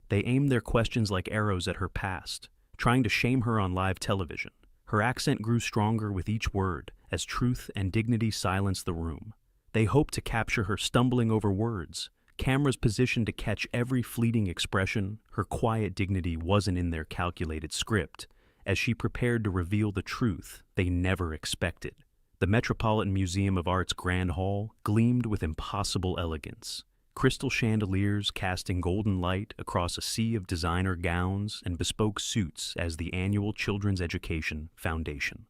They aimed their questions like arrows at her past, trying to shame her on live television. Her accent grew stronger with each word, as truth and dignity silenced the room. They hoped to capture her stumbling over words, cameras positioned to catch every fleeting expression. Her quiet dignity wasn't in their calculated script, as she prepared to reveal the truth they never expected. The Metropolitan Museum of Art's Grand Hall gleamed with impossible elegance. Crystal chandeliers casting golden light across a sea of designer gowns and bespoke suits as the annual Children's Education Foundation.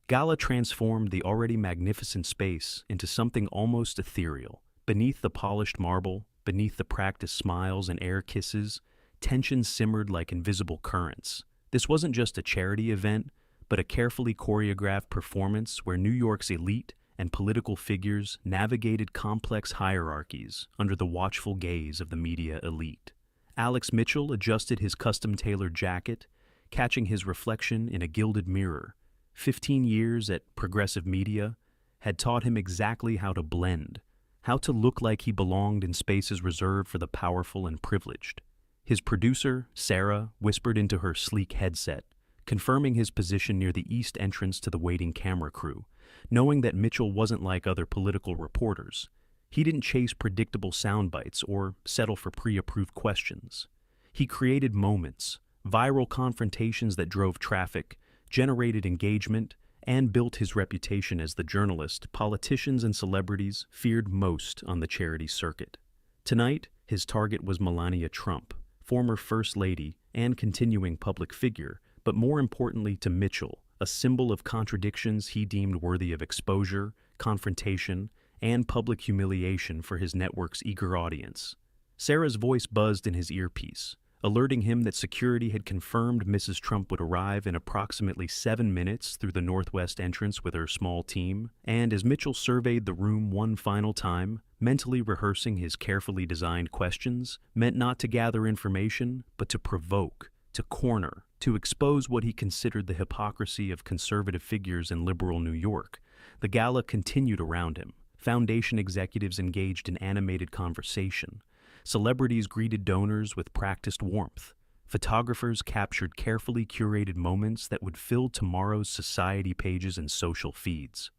Gala transformed the already magnificent space into something almost ethereal. Beneath the polished marble, beneath the practiced smiles and air kisses, tension simmered like invisible currents. This wasn't just a charity event, but a carefully choreographed performance where New York's elite and political figures navigated complex hierarchies under the watchful gaze of the media elite. Alex Mitchell adjusted his custom-tailored jacket, catching his reflection in a gilded mirror. 15 years at Progressive Media had taught him exactly how to blend, how to look like he belonged in spaces reserved for the powerful and privileged. His producer, Sarah, whispered into her sleek headset, confirming his position near the east entrance to the waiting camera crew, knowing that Mitchell wasn't like other political reporters. He didn't chase predictable sound bites or settle for pre-approved questions. He created moments, viral confrontations that drove traffic, generated engagement, and built his reputation as the journalist politicians and celebrities feared most on the charity circuit. Tonight, his target was Melania Trump, former First Lady and continuing public figure, but more importantly to Mitchell, a symbol of contradictions he deemed worthy of exposure, confrontation, and public humiliation for his network's eager audience. Sarah's voice buzzed in his earpiece, alerting him that security had confirmed Mrs. Trump would arrive in approximately 7 minutes through the northwest entrance with her small team, and as Mitchell surveyed the room one final time, mentally rehearsing his carefully designed questions, meant not to gather information, but to provoke, to corner, to expose what he considered the hypocrisy of conservative figures in liberal New York. The gala continued around him. Foundation executives engaged in animated conversation. Celebrities greeted donors with practiced warmth. Photographers captured carefully curated moments that would fill tomorrow's society pages and social feeds.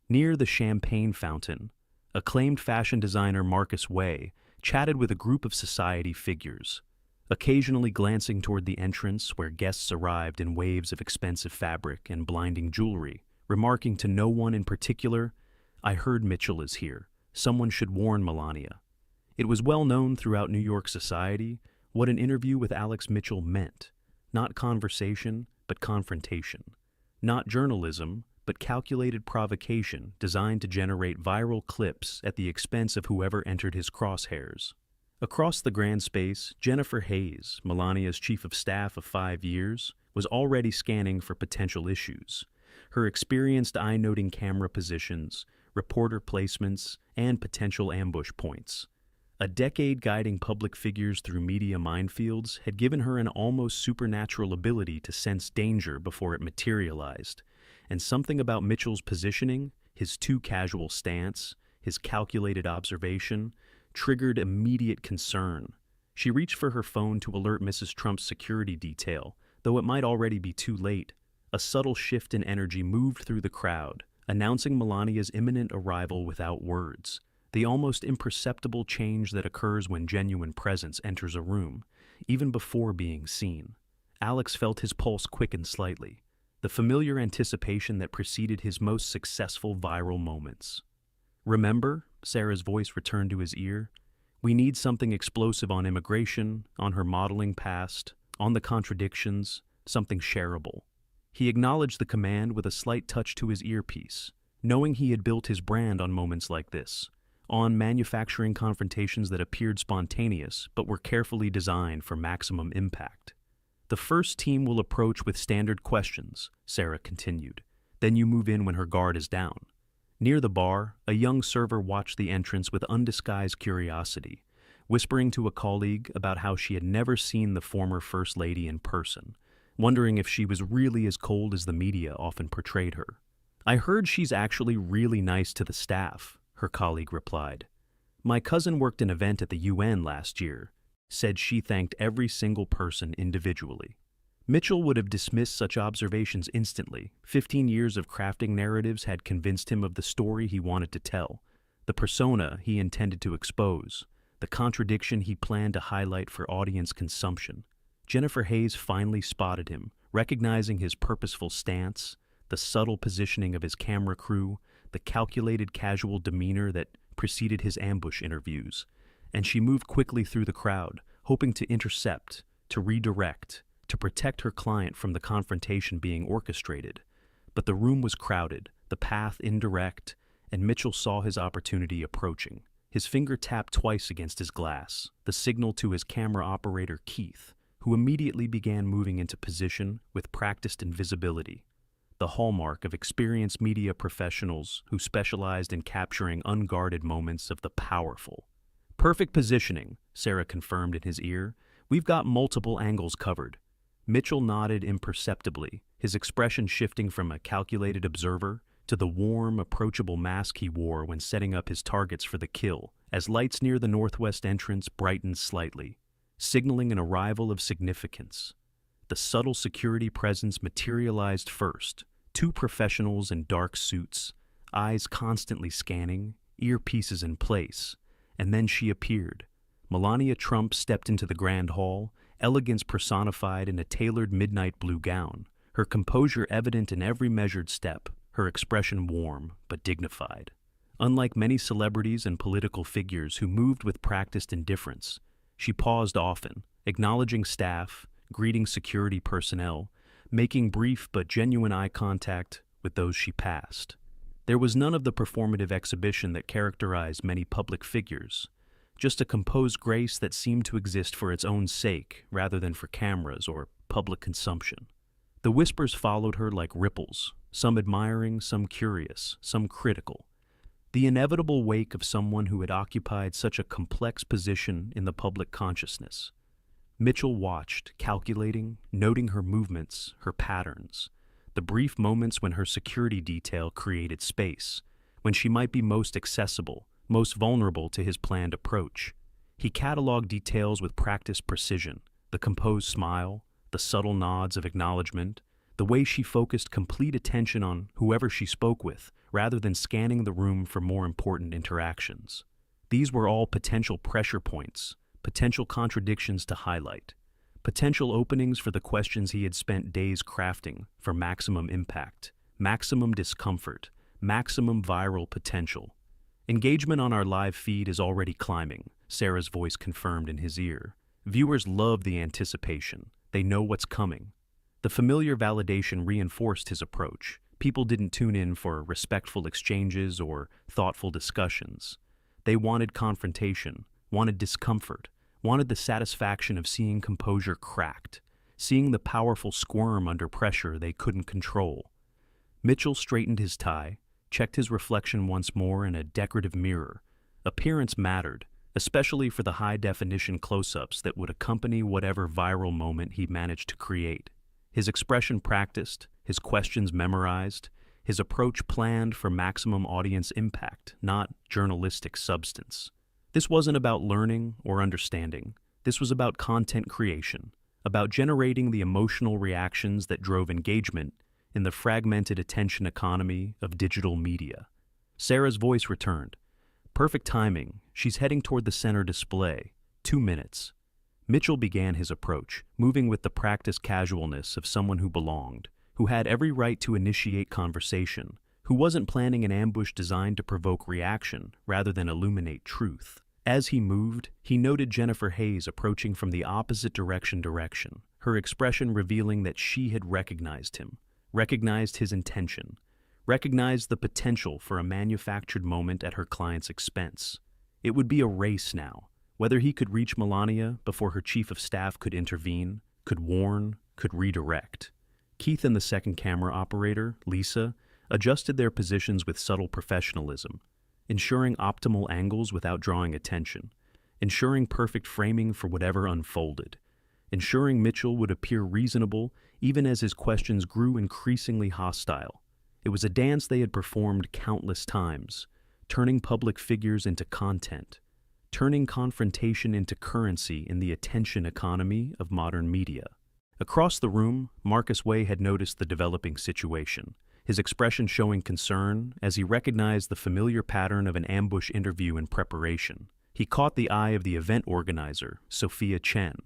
Near the champagne fountain, acclaimed fashion designer Marcus Way chatted with a group of society figures, occasionally glancing toward the entrance where guests arrived in waves of expensive fabric and blinding jewelry, remarking to no one in particular, "I heard Mitchell is here. Someone should warn Melania." It was well known throughout New York society what an interview with Alex Mitchell meant. Not conversation, but confrontation. Not journalism, but calculated provocation designed to generate viral clips at the expense of whoever entered his crosshairs. Across the grand space, Jennifer Hayes, Melania's chief of staff of 5 years, was already scanning for potential issues. Her experienced eye-noting camera positions, reporter placements, and potential ambush points. A decade guiding public figures through media minefields had given her an almost supernatural ability to sense danger before it materialized, and something about Mitchell's positioning, his too casual stance, his calculated observation, triggered immediate concern. She reached for her phone to alert Mrs. Trump's security detail, though it might already be too late. A subtle shift in energy moved through the crowd, announcing Melania's imminent arrival without words, the almost imperceptible change that occurs when genuine presence enters a room, even before being seen. Alex felt his pulse quicken slightly, the familiar anticipation that preceded his most successful viral moments. "Remember," Sarah's voice returned to his ear, "we need something explosive on immigration, on her modeling past, on the contradictions, something shareable." He acknowledged the command with a slight touch to his earpiece, knowing he had built his brand on moments like this, on manufacturing confrontations that appeared spontaneous but were carefully designed for maximum impact. "The first team will approach with standard questions," Sarah continued. "Then you move in when her guard is down." Near the bar, a young server watched the entrance with undisguised curiosity, whispering to a colleague about how she had never seen the former First Lady in person, wondering if she was really as cold as the media often portrayed her. "I heard she's actually really nice to the staff," her colleague replied. "My cousin worked an event at the UN last year. said she thanked every single person individually. Mitchell would have dismissed such observations instantly. 15 years of crafting narratives had convinced him of the story he wanted to tell, the persona he intended to expose, the contradiction he planned to highlight for audience consumption. Jennifer Hayes finally spotted him, recognizing his purposeful stance, the subtle positioning of his camera crew, the calculated casual demeanor that preceded his ambush interviews, and she moved quickly through the crowd, hoping to intercept, to redirect, to protect her client from the confrontation being orchestrated. But the room was crowded, the path indirect, and Mitchell saw his opportunity approaching. His finger tapped twice against his glass, the signal to his camera operator Keith, who immediately began moving into position with practiced invisibility, the hallmark of experienced media professionals who specialized in capturing unguarded moments of the powerful. "Perfect positioning," Sarah confirmed in his ear. "We've got multiple angles covered." Mitchell nodded imperceptibly, his expression shifting from a calculated observer to the warm, approachable mask he wore when setting up his targets for the kill, as lights near the northwest entrance brightened slightly, signaling an arrival of significance. The subtle security presence materialized first, two professionals in dark suits, eyes constantly scanning, earpieces in place, and then she appeared. Melania Trump stepped into the grand hall, elegance personified in a tailored midnight blue gown, her composure evident in every measured step, her expression warm but dignified. Unlike many celebrities and political figures who moved with practiced indifference, she paused often, acknowledging staff, greeting security personnel, making brief but genuine eye contact with those she passed. There was none of the performative exhibition that characterized many public figures, just a composed grace that seemed to exist for its own sake rather than for cameras or public consumption. The whispers followed her like ripples, some admiring, some curious, some critical. The inevitable wake of someone who had occupied such a complex position in the public consciousness. Mitchell watched, calculating, noting her movements, her patterns, the brief moments when her security detail created space, when she might be most accessible, most vulnerable to his planned approach. He cataloged details with practiced precision, the composed smile, the subtle nods of acknowledgement, the way she focused complete attention on whoever she spoke with, rather than scanning the room for more important interactions. These were all potential pressure points, potential contradictions to highlight, potential openings for the questions he had spent days crafting for maximum impact, maximum discomfort, maximum viral potential. "Engagement on our live feed is already climbing," Sarah's voice confirmed in his ear. "Viewers love the anticipation. They know what's coming." The familiar validation reinforced his approach. People didn't tune in for respectful exchanges or thoughtful discussions. They wanted confrontation, wanted discomfort, wanted the satisfaction of seeing composure cracked, seeing the powerful squirm under pressure they couldn't control. Mitchell straightened his tie, checked his reflection once more in a decorative mirror. Appearance mattered, especially for the high-definition close-ups that would accompany whatever viral moment he managed to create. His expression practiced, his questions memorized, his approach planned for maximum audience impact, not journalistic substance. This wasn't about learning or understanding. This was about content creation, about generating the emotional reactions that drove engagement in the fragmented attention economy of digital media. Sarah's voice returned. "Perfect timing. She's heading toward the center display. 2 minutes." Mitchell began his approach, moving with the practiced casualness of someone who belonged, who had every right to initiate conversation, who wasn't planning an ambush designed to provoke reaction rather than illuminate truth. As he moved, he noted Jennifer Hayes approaching from the opposite direction, her expression revealing that she had recognized him, recognized his intention, recognized the potential for a manufactured moment at her client's expense. It would be a race now, whether he could reach Melania before her chief of staff could intervene, could warn, could redirect. Keith and the second camera operator, Lisa, adjusted their positions with subtle professionalism, ensuring optimal angles without drawing attention, ensuring perfect framing for whatever unfolded, ensuring Mitchell would appear reasonable even as his questions grew increasingly hostile. It was a dance they had performed countless times, turning public figures into content, turning confrontation into currency in the attention economy of modern media. Across the room, Marcus Way had noticed the developing situation, his expression showing concern as he recognized the familiar pattern of an ambush interview in preparation. He caught the eye of the event organizer, Sophia Chen,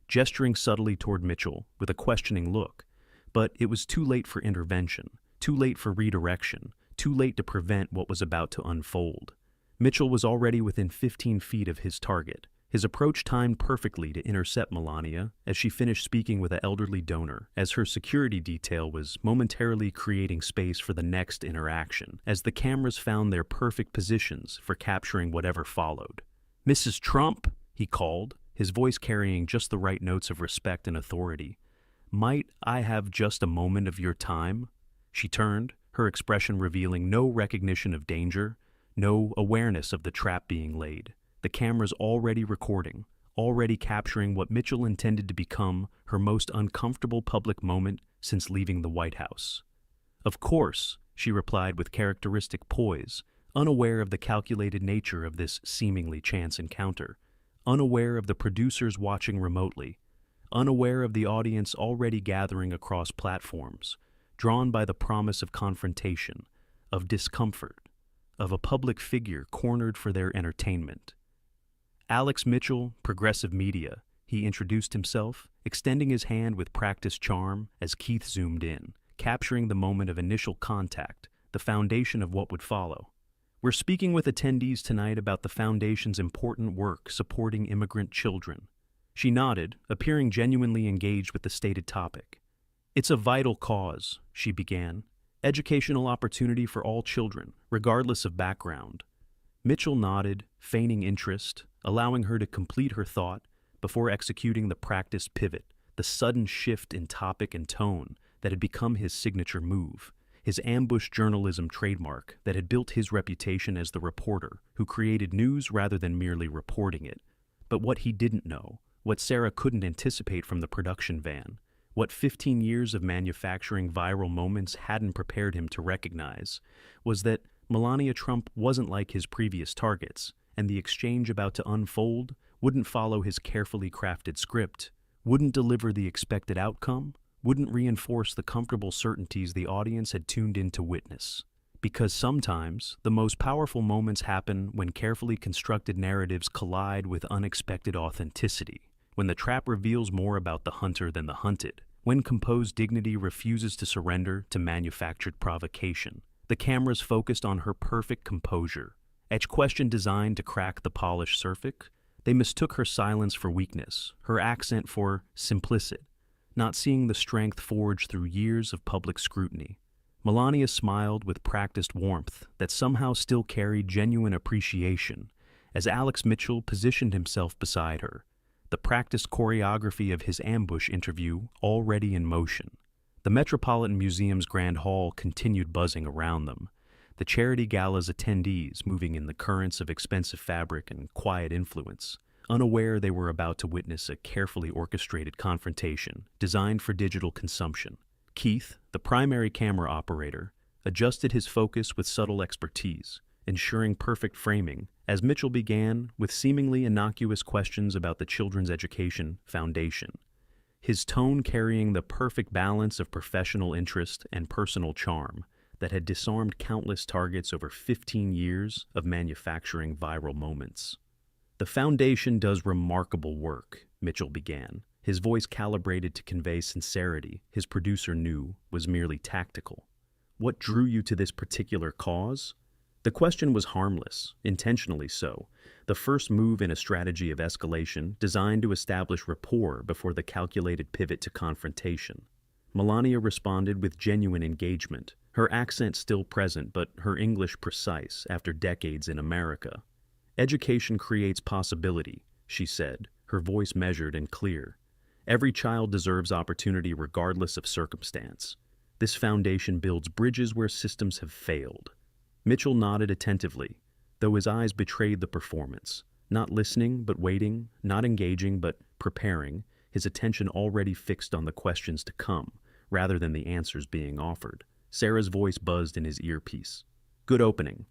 gesturing subtly toward Mitchell with a questioning look. But it was too late for intervention, too late for redirection, too late to prevent what was about to unfold. Mitchell was already within 15 feet of his target, his approach timed perfectly to intercept Melania as she finished speaking with an elderly donor, as her security detail was momentarily creating space for the next interaction, as the cameras found their perfect positions for capturing whatever followed. "Mrs. Trump," he called, his voice carrying just the right notes of respect and authority. "Might I have just a moment of your time?" She turned, her expression revealing no recognition of danger, no awareness of the trap being laid. The cameras already recording, already capturing what Mitchell intended to become her most uncomfortable public moment since leaving the White House. "Of course," she replied with characteristic poise, unaware of the calculated nature of this seemingly chance encounter, unaware of the producers watching remotely, unaware of the audience already gathering across platforms, drawn by the promise of confrontation, of discomfort, of a public figure cornered for their entertainment. "Alex Mitchell, Progressive Media," he introduced himself, extending his hand with practiced charm as Keith zoomed in, capturing the moment of initial contact, the foundation of what would follow. "We're speaking with attendees tonight about the Foundation's important work supporting immigrant children." She nodded, appearing genuinely engaged with the stated topic. "It's a vital cause," she began. "Educational opportunity for all children, regardless of background." Mitchell nodded, feigning interest, allowing her to complete her thought before executing the practiced pivot, the sudden shift in topic and tone that had become his signature move, his ambush journalism trademark that had built his reputation as the reporter who created news rather than merely reporting it. But what he didn't know, what Sarah couldn't anticipate from the production van, what 15 years of manufacturing viral moments hadn't prepared him to recognize, was that Melania Trump wasn't like his previous targets, and the exchange about to unfold wouldn't follow his carefully crafted script, wouldn't deliver the expected outcome, wouldn't reinforce the comfortable certainties the audience had tuned in to witness. Because sometimes, the most powerful moments happen when carefully constructed narratives collide with unexpected authenticity, when the trap reveals more about the hunter than the hunted, when composed dignity refuses to surrender to manufactured provocation. The cameras focused on her perfect composure. Each question designed to crack the polished surface, they mistook her silence for weakness, her accent for simplicity, not seeing the strength forged through years of public scrutiny. Melania smiled with practiced warmth that somehow still carried genuine appreciation as Alex Mitchell positioned himself beside her, the practiced choreography of his ambush interview already in motion. The Metropolitan Museum's Grand Hall continued buzzing around them, the charity gala's attendees moving in the currents of expensive fabric and quiet influence, unaware they were about to witness a carefully orchestrated confrontation designed for digital consumption. Keith, the primary camera operator, adjusted his focus with subtle expertise, ensuring perfect framing as Mitchell began with seemingly innocuous questions about the Children's Education Foundation, his tone carrying the perfect balance of professional interest and personal charm that had disarmed countless targets over 15 years of manufacturing viral moments. "The Foundation does remarkable work," Mitchell began, his voice calibrated to convey sincerity his producer knew was merely tactical. "What drew you to this particular cause?" The question was harmless, intentionally so, the first move in a strategy of escalation designed to establish rapport before the calculated pivot to confrontation. Melania responded with genuine engagement, her accent still present but her English precise after decades in America. "Education creates possibility," she said, her voice measured and clear. "Every child deserves opportunity regardless of circumstance. This foundation builds bridges where systems have failed." Mitchell nodded attentively, though his eyes betrayed the performance, not listening but waiting, not engaging but preparing, his attention already fixed on the questions to come, rather than the answers being offered. Sarah's voice buzzed in his earpiece. "Good opening.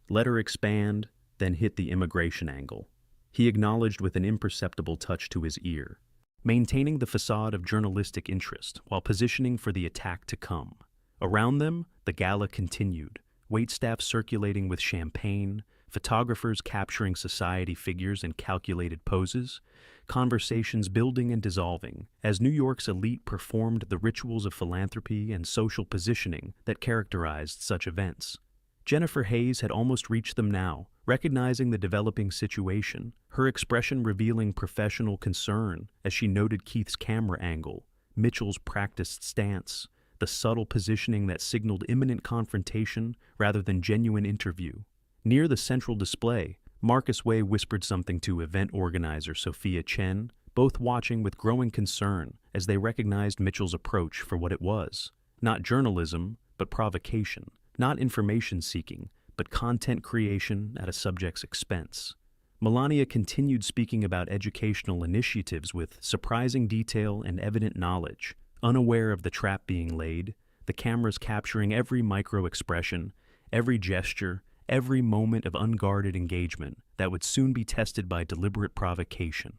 Let her expand, then hit the immigration angle." he acknowledged with an imperceptible touch to his ear, maintaining the facade of journalistic interest while positioning for the attack to come. Around them, the gala continued, waitstaff circulating with champagne, photographers capturing society figures in calculated poses, conversations building and dissolving as New York's elite performed the rituals of philanthropy and social positioning that characterized such events. Jennifer Hayes had almost reached them now, recognizing the developing situation, her expression revealing professional concern as she noted Keith's camera angle, Mitchell's practiced stance, the subtle positioning that signaled imminent confrontation rather than genuine interview. Near the central display, Marcus Way whispered something to event organizer Sophia Chen, both watching with growing concern as they recognized Mitchell's approach for what it was. Not journalism, but provocation. Not information seeking, but content creation at a subject's expense. Melania continued speaking about educational initiatives with surprising detail and evident knowledge, unaware of the trap being laid, the cameras capturing every micro-expression, every gesture, every moment of unguarded engagement that would soon be tested by deliberate provocation.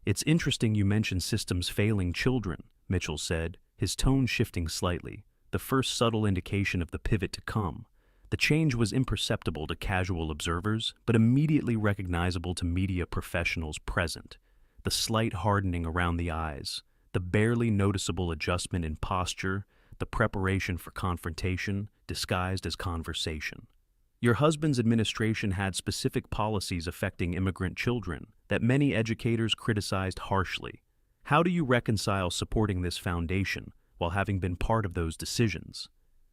"It's interesting you mention systems failing children," Mitchell said, his tone shifting slightly, the first subtle indication of the pivot to come. The change was imperceptible to casual observers, but immediately recognizable to media professionals present. The slight hardening around the eyes, the barely noticeable adjustment in posture, the preparation for confrontation disguised as conversation. "Your husband's administration had specific policies affecting immigrant children that many educators criticized harshly. How do you reconcile supporting this foundation while having been part of those decisions?"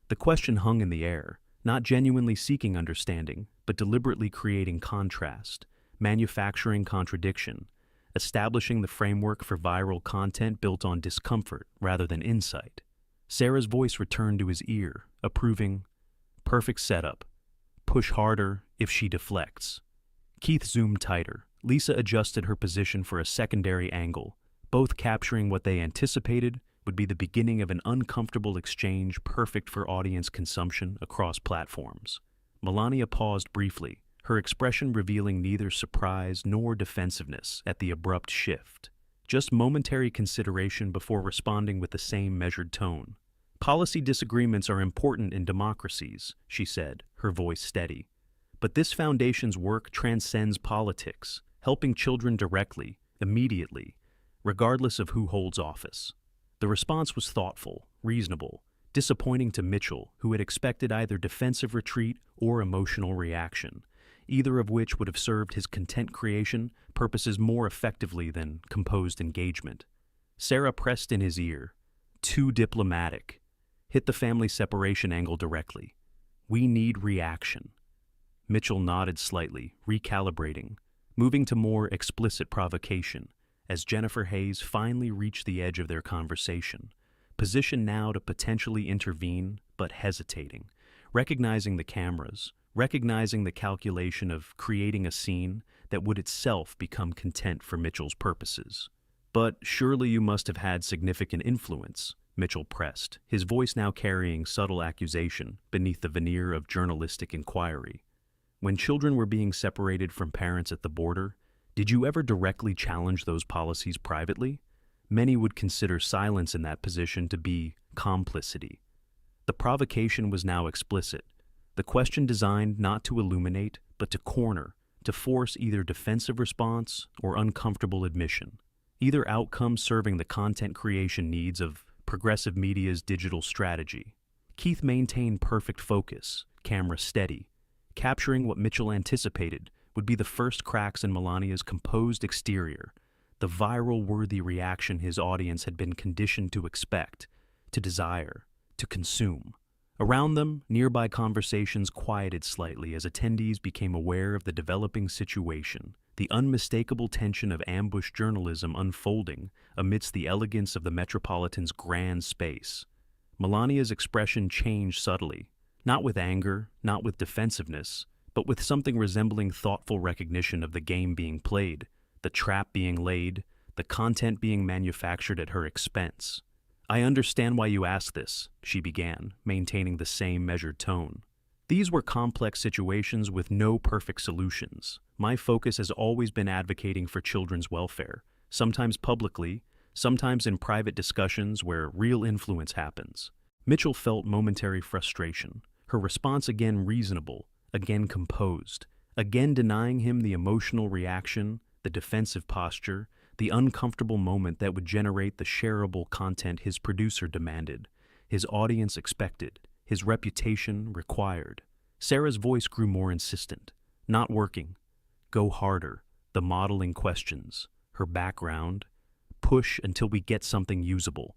The question hung in the air, not genuinely seeking understanding, but deliberately creating contrast, manufacturing contradiction, establishing the framework for viral content built on discomfort rather than insight. Sarah's voice returned to his ear, approving, "Perfect setup. Push harder if she deflects." Keith zoomed tighter. Lisa adjusted her position for a secondary angle, both capturing what they anticipated would be the beginning of an uncomfortable exchange perfect for audience consumption across platforms. Melania paused briefly, her expression revealing neither surprise nor defensiveness at the abrupt shift. Just momentary consideration before responding with the same measured tone. "Policy disagreements are important in democracies," she said, her voice steady. "But this foundation's work transcends politics, helping children directly, immediately, regardless of who holds office." The response was thoughtful, reasonable, disappointing to Mitchell, who had expected either defensive retreat or emotional reaction, either of which would have served his content creation purposes more effectively than composed engagement. Sarah pressed in his ear. "Too diplomatic. Hit the family separation angle directly. We need reaction." Mitchell nodded slightly, recalibrating, moving to more explicit provocation, as Jennifer Hayes finally reached the edge of their conversation, positioned now to potentially intervene, but hesitating, recognizing the cameras, recognizing the calculation of creating a scene that would itself become content for Mitchell's purposes. "But surely you must have had significant influence," Mitchell pressed, his voice now carrying subtle accusation beneath the veneer of journalistic inquiry. "When children were being separated from parents at the border, did you ever directly challenge those policies privately? Many would consider silence in that position to be complicity." The provocation was now explicit, the question designed not to illuminate, but to corner, to force either defensive response or uncomfortable admission, either outcome serving the content creation needs of progressive media's digital strategy. Keith maintained perfect focus, camera steady, capturing what Mitchell anticipated would be the first cracks in Melania's composed exterior, the viral-worthy reaction his audience had been conditioned to expect, to desire, to consume. Around them, nearby conversations quieted slightly as attendees became aware of the developing situation, the unmistakable tension of ambush journalism unfolding amidst the elegance of the Metropolitan's grand space. Melania's expression changed subtly, not with anger, not with defensiveness, but with something resembling thoughtful recognition of the game being played, the trap being laid, the content being manufactured at her expense. "I understand why you ask this," she began, maintaining the same measured tone. These were complex situations with no perfect solutions. My focus has always been advocating for children's welfare, sometimes publicly, sometimes in private discussions where real influence happens. Mitchell felt momentary frustration, her response again reasonable, again composed, again denying him the emotional reaction, the defensive posture, the uncomfortable moment that would generate the shareable content his producer demanded, his audience expected, his reputation required. Sarah's voice grew more insistent. Not working. Go harder. The modeling questions. Her background. Push until we get something usable.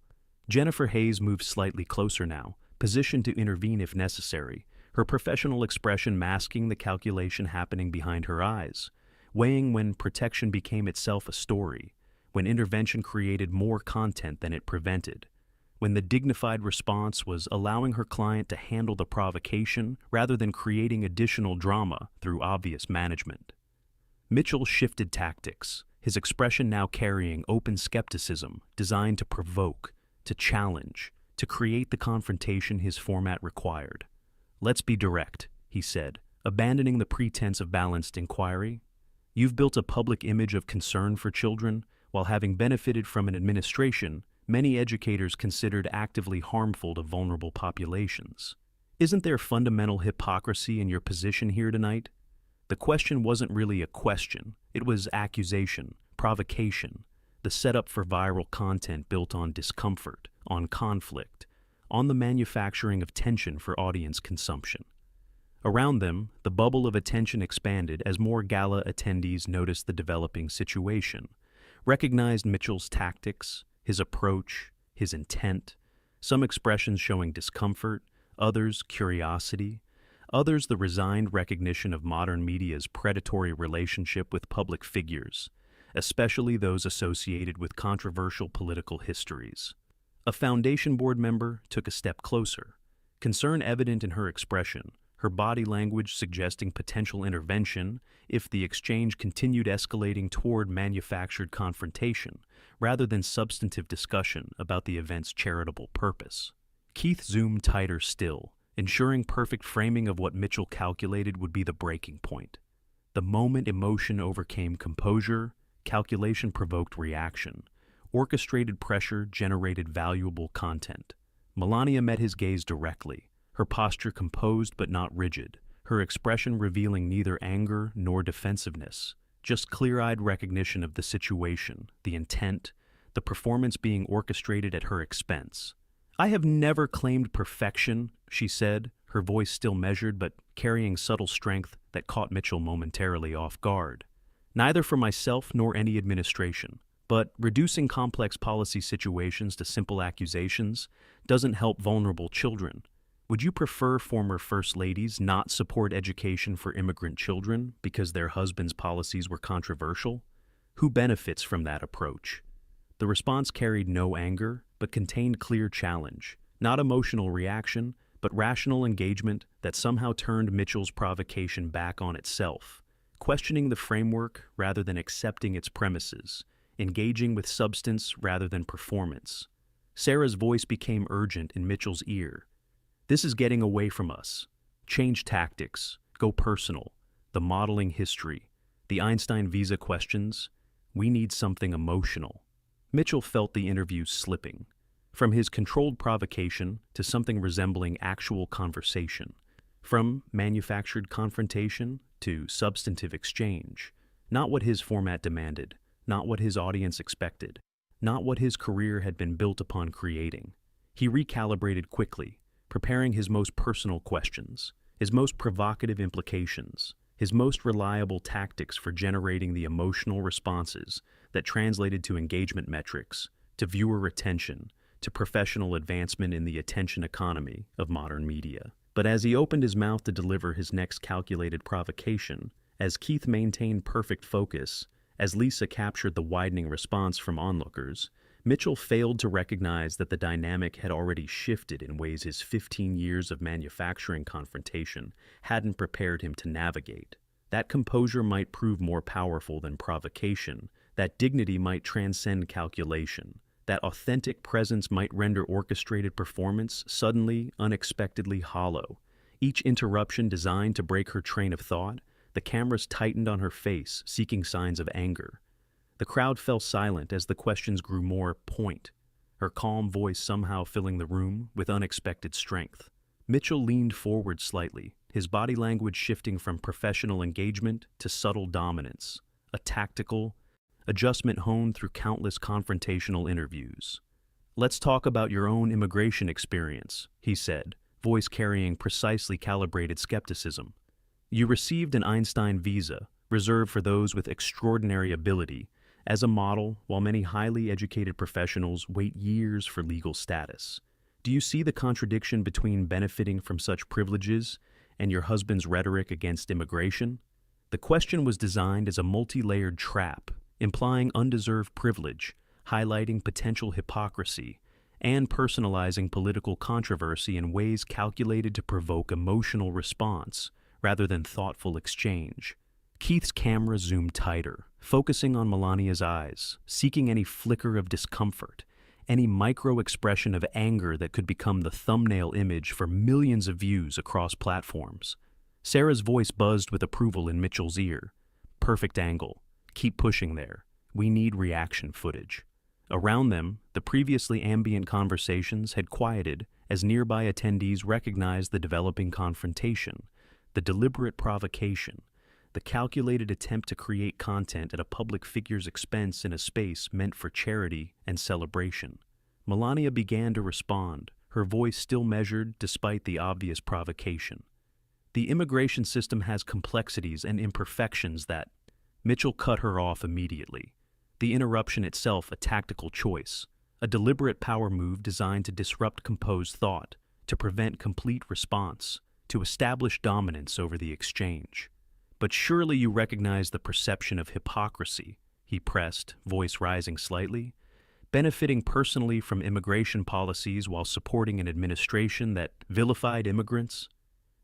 Jennifer Hayes moved slightly closer now, positioned to intervene if necessary, her professional expression masking the calculation happening behind her eyes, weighing when protection became itself a story, when intervention created more content than it prevented, when the dignified response was allowing her client to handle the provocation rather than creating additional drama through obvious management. Mitchell shifted tactics, his expression now carrying open skepticism designed to provoke, to challenge, to create the confrontation his format required. "Let's be direct," he said, abandoning the pretense of balanced inquiry. "You've built a public image of concern for children, while having benefited from an administration many educators considered actively harmful to vulnerable populations. Isn't there fundamental hypocrisy in your position here tonight?" The question wasn't really a question, it was accusation, provocation, the setup for viral content built on discomfort, on conflict, on the manufacturing of tension for audience consumption. Around them, the bubble of attention expanded as more gala attendees noticed the developing situation, recognized Mitchell's tactics, his approach, his intent, some expressions showing discomfort, others curiosity, others the resigned recognition of modern media's predatory relationship with public figures, especially those associated with controversial political histories. A foundation board member took a step closer, concern evident in her expression, her body language suggesting potential intervention if the exchange continued escalating toward manufactured confrontation rather than substantive discussion about the event's charitable purpose. Keith zoomed tighter still, ensuring perfect framing of what Mitchell calculated would be the breaking point. The moment emotion overcame composure, calculation provoked reaction. Orchestrated pressure generated valuable content. Melania met his gaze directly, her posture composed but not rigid, her expression revealing neither anger nor defensiveness, just clear-eyed recognition of the situation, the intent, the performance being orchestrated at her expense. "I have never claimed perfection," she said, her voice still measured but carrying subtle strength that caught Mitchell momentarily off guard. "Neither for myself nor any administration. But reducing complex policy situations to simple accusations doesn't help vulnerable children. Would you prefer former First Ladies not support education for immigrant children because their husbands' policies were controversial? Who benefits from that approach?" The response carried no anger, but contained clear challenge, not emotional reaction, but rational engagement that somehow turned Mitchell's provocation back on itself, questioning the framework rather than accepting its premises, engaging with substance rather than performance. Sarah's voice became urgent in Mitchell's ear. "This is getting away from us. Change tactics. Go personal. The modeling history. The Einstein visa questions. We need something emotional." Mitchell felt the interview slipping, from his controlled provocation to something resembling actual conversation, from manufactured confrontation to substantive exchange. Not what his format demanded, not what his audience expected, not what his career had been built upon creating. He recalibrated quickly, preparing his most personal questions, his most provocative implications, his most reliable tactics for generating the emotional responses that translated to engagement metrics, to viewer retention, to professional advancement in the attention economy of modern media. But as he opened his mouth to deliver his next calculated provocation, as Keith maintained perfect focus, as Lisa captured the widening response from onlookers, Mitchell failed to recognize that the dynamic had already shifted in ways his 15 years of manufacturing confrontation hadn't prepared him to navigate. That composure might prove more powerful than provocation, that dignity might transcend calculation, that authentic presence might render orchestrated performance suddenly, unexpectedly hollow, each interruption designed to break her train of thought. The cameras tightened on her face, seeking signs of anger. The crowd fell silent as the questions grew more point, her calm voice somehow filling the room with unexpected strength. Mitchell leaned forward slightly, his body language shifting from professional engagement to subtle dominance, a tactical adjustment honed through countless confrontational interviews. "Let's talk about your own immigration experience," he said, voice carrying precisely calibrated skepticism. "You received an Einstein visa, reserved for those with extraordinary ability, as a model, while many highly educated professionals wait years for legal status. Do you see the contradiction between benefiting from such privileges and your husband's rhetoric against immigration?" The question was designed as a multi-layered trap, implying undeserved privilege, highlighting potential hypocrisy, and personalizing political controversy in ways calculated to provoke emotional response rather than thoughtful exchange. Keith's camera zoomed tighter, focusing on Melania's eyes, seeking any flicker of discomfort, any micro-expression of anger that could become the thumbnail image for millions of views across platforms. Sarah's voice buzzed with approval in Mitchell's ear. "Perfect angle. Keep pushing there. We need reaction footage." Around them, the previously ambient conversations had quieted as nearby attendees recognized the developing confrontation, the deliberate provocation, the calculated attempt to create content at a public figure's expense in a space meant for charity and celebration. Melania began to respond, her voice still measured despite the obvious provocation. "The immigration system has complexities and imperfections that—" Mitchell cut her off immediately. The interruption itself a tactical choice, a deliberate power move designed to disrupt composed thought, to prevent complete response, to establish dominance over the exchange. "But surely you recognize the perception of hypocrisy," he pressed, voice rising slightly. "Benefiting personally from immigration policies while supporting an administration that vilified immigrants?"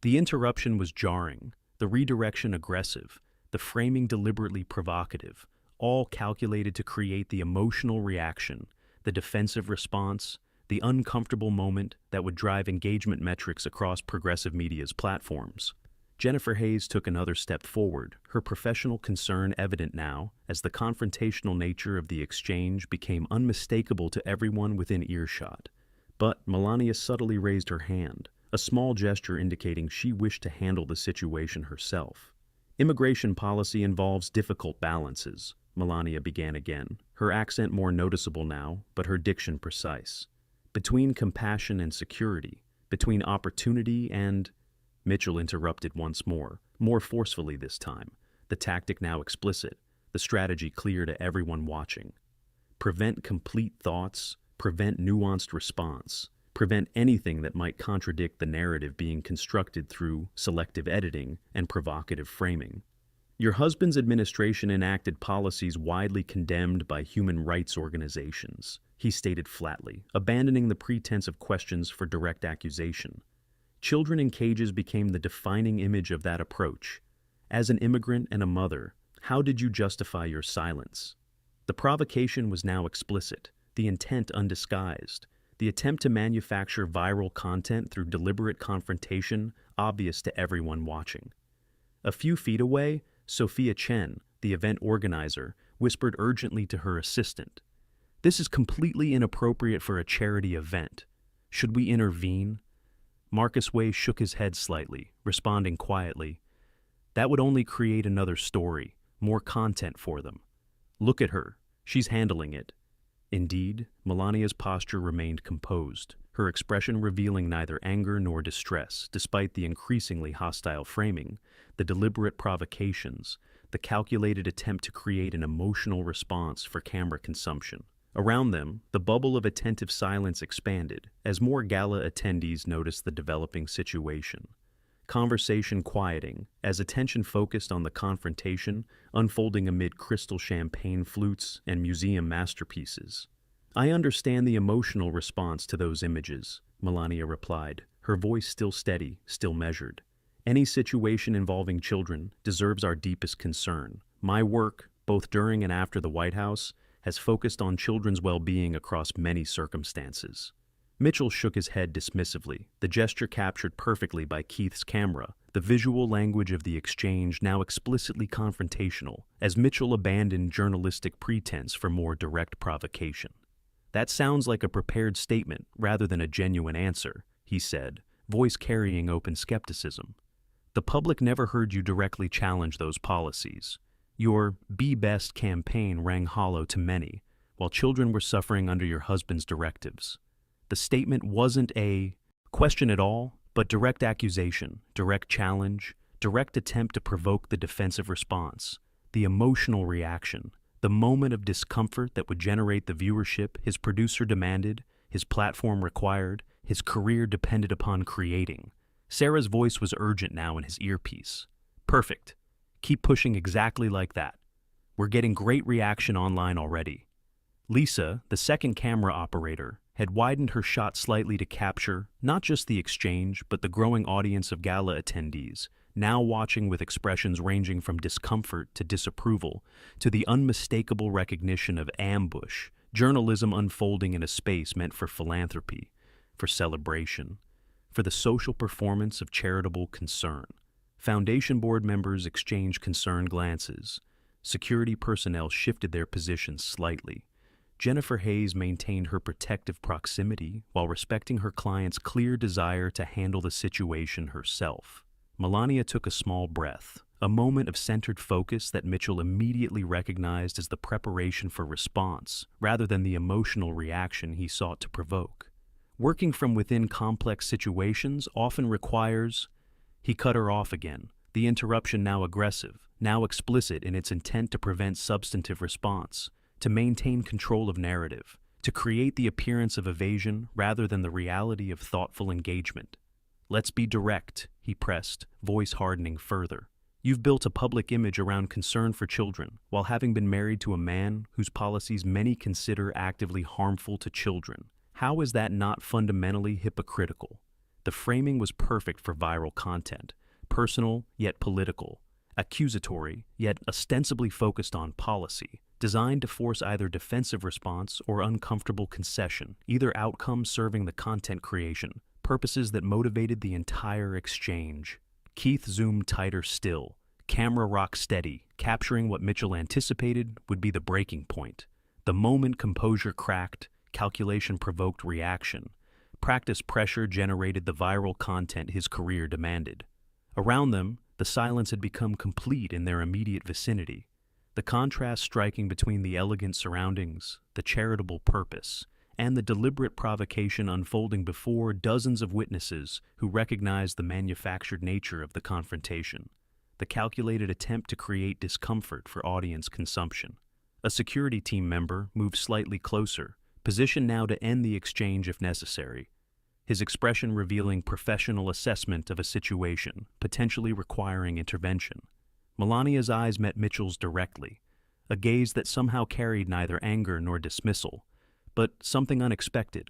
The interruption was jarring, the redirection aggressive, the framing deliberately provocative, all calculated to create the emotional reaction, the defensive response, the uncomfortable moment that would drive engagement metrics across progressive media's platforms. Jennifer Hayes took another step forward, her professional concern evident now as the confrontational nature of the exchange became unmistakable to everyone within earshot. But Melania subtly raised her hand, a small gesture indicating she wished to handle the situation herself. "Immigration policy involves difficult balances," Melania began again, her accent more noticeable now, but her diction precise. "Between compassion and security, between opportunity and—" Mitchell interrupted once more forcefully this time, the tactic now explicit, the strategy clear to everyone watching. "Prevent complete thoughts, prevent nuanced response, prevent anything that might contradict the narrative being constructed through selective editing and provocative framing. Your husband's administration enacted policies widely condemned by human rights organizations," he stated flatly, abandoning the pretense of questions for direct accusation. "Children in cages became the defining image of that approach. As an immigrant and a mother, how did you justify your silence?" The provocation was now explicit, the intent undisguised, the attempt to manufacture viral content through deliberate confrontation obvious to everyone watching. A few feet away, Sophia Chen, the event organizer, whispered urgently to her assistant, "This is completely inappropriate for a charity event. Should we intervene?" Marcus Way shook his head slightly, responding quietly, "That would only create another story, more content for them. Look at her, she's handling it." Indeed, Melania's posture remained composed, her expression revealing neither anger nor distress, despite the increasingly hostile framing, the deliberate provocations, the calculated attempt to create an emotional response for camera consumption. Around them, the bubble of attentive silence expanded as more gala attendees noticed the developing situation. Conversation quieting as attention focused on the confrontation unfolding amid crystal champagne flutes and museum masterpieces. "I understand the emotional response to those images," Melania replied, her voice still steady, still measured. "Any situation involving children deserves our deepest concern. My work, both during and after the White House, has focused on children's well-being across many circumstances." Mitchell shook his head dismissively, the gesture captured perfectly by Keith's camera, the visual language of the exchange now explicitly confrontational, as Mitchell abandoned journalistic pretense for more direct provocation. "That sounds like a prepared statement rather than a genuine answer," he said, voice carrying open skepticism. "The public never heard you directly challenge those policies. Your Be Best campaign rang hollow to many, while children were suffering under your husband's directives. The statement wasn't a question at all, but direct accusation, direct challenge, direct attempt to provoke the defensive response, the emotional reaction, the moment of discomfort that would generate the viewership his producer demanded, his platform required, his career depended upon creating." Sarah's voice was urgent now in his earpiece. "Perfect. Keep pushing exactly like that. We're getting great reaction online already." Lisa, the second camera operator, had widened her shot slightly to capture not just the exchange, but the growing audience of gala attendees, now watching with expressions ranging from discomfort to disapproval, to the unmistakable recognition of ambush, journalism unfolding in a space meant for philanthropy, for celebration, for the social performance of charitable concern. Foundation board members exchanged concerned glances. Security personnel shifted their positions slightly. Jennifer Hayes maintained her protective proximity while respecting her client's clear desire to handle the situation herself. Melania took a small breath, a moment of centered focus that Mitchell immediately recognized as the preparation for response, rather than the emotional reaction he sought to provoke. Working from within complex situations often requires... He cut her off again, the interruption now aggressive, now explicit in its intent to prevent substantive response, to maintain control of narrative, to create the appearance of evasion rather than the reality of thoughtful engagement. "Let's be direct," he pressed, voice hardening further. "You've built a public image around concern for children, while having been married to a man whose policies many consider actively harmful to children. How is that not fundamentally hypocritical?" The framing was perfect for viral content, personal yet political, accusatory yet ostensibly focused on policy, designed to force either defensive response or uncomfortable concession, either outcome serving the content creation, purposes that motivated the entire exchange. Keith zoomed tighter still, camera rock steady, capturing what Mitchell anticipated would be the breaking point. The moment composure cracked, calculation provoked reaction. Practice pressure generated the viral content his career demanded. Around them, the silence had become complete in their immediate vicinity. The contrast striking between the elegant surroundings, the charitable purpose, and the deliberate provocation unfolding before dozens of witnesses who recognized the manufactured nature of the confrontation, the calculated attempt to create discomfort for audience consumption. A security team member moved slightly closer, positioned now to end the exchange if necessary, his expression revealing professional assessment of a situation, potentially requiring intervention. Melania's eyes met Mitchell's directly, a gaze that somehow carried neither anger nor dismissal, but something unexpected,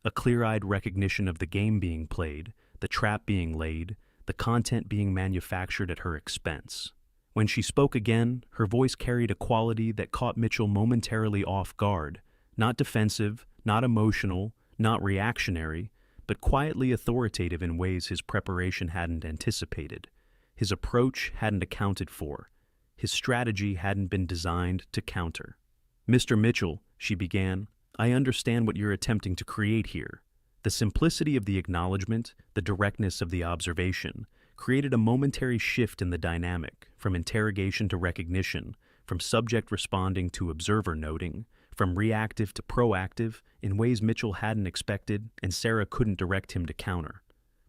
a clear-eyed recognition of the game being played, the trap being laid, the content being manufactured at her expense. When she spoke again, her voice carried a quality that caught Mitchell momentarily off guard, not defensive, not emotional, not reactionary, but quietly authoritative in ways his preparation hadn't anticipated. His approach hadn't accounted for. His strategy hadn't been designed to counter. "Mr. Mitchell," she began, "I understand what you're attempting to create here." The simplicity of the acknowledgement, the directness of the observation, created a momentary shift in the dynamic, from interrogation to recognition, from subject responding to observer noting, from reactive to proactive, in ways Mitchell hadn't expected and Sarah couldn't direct him to counter.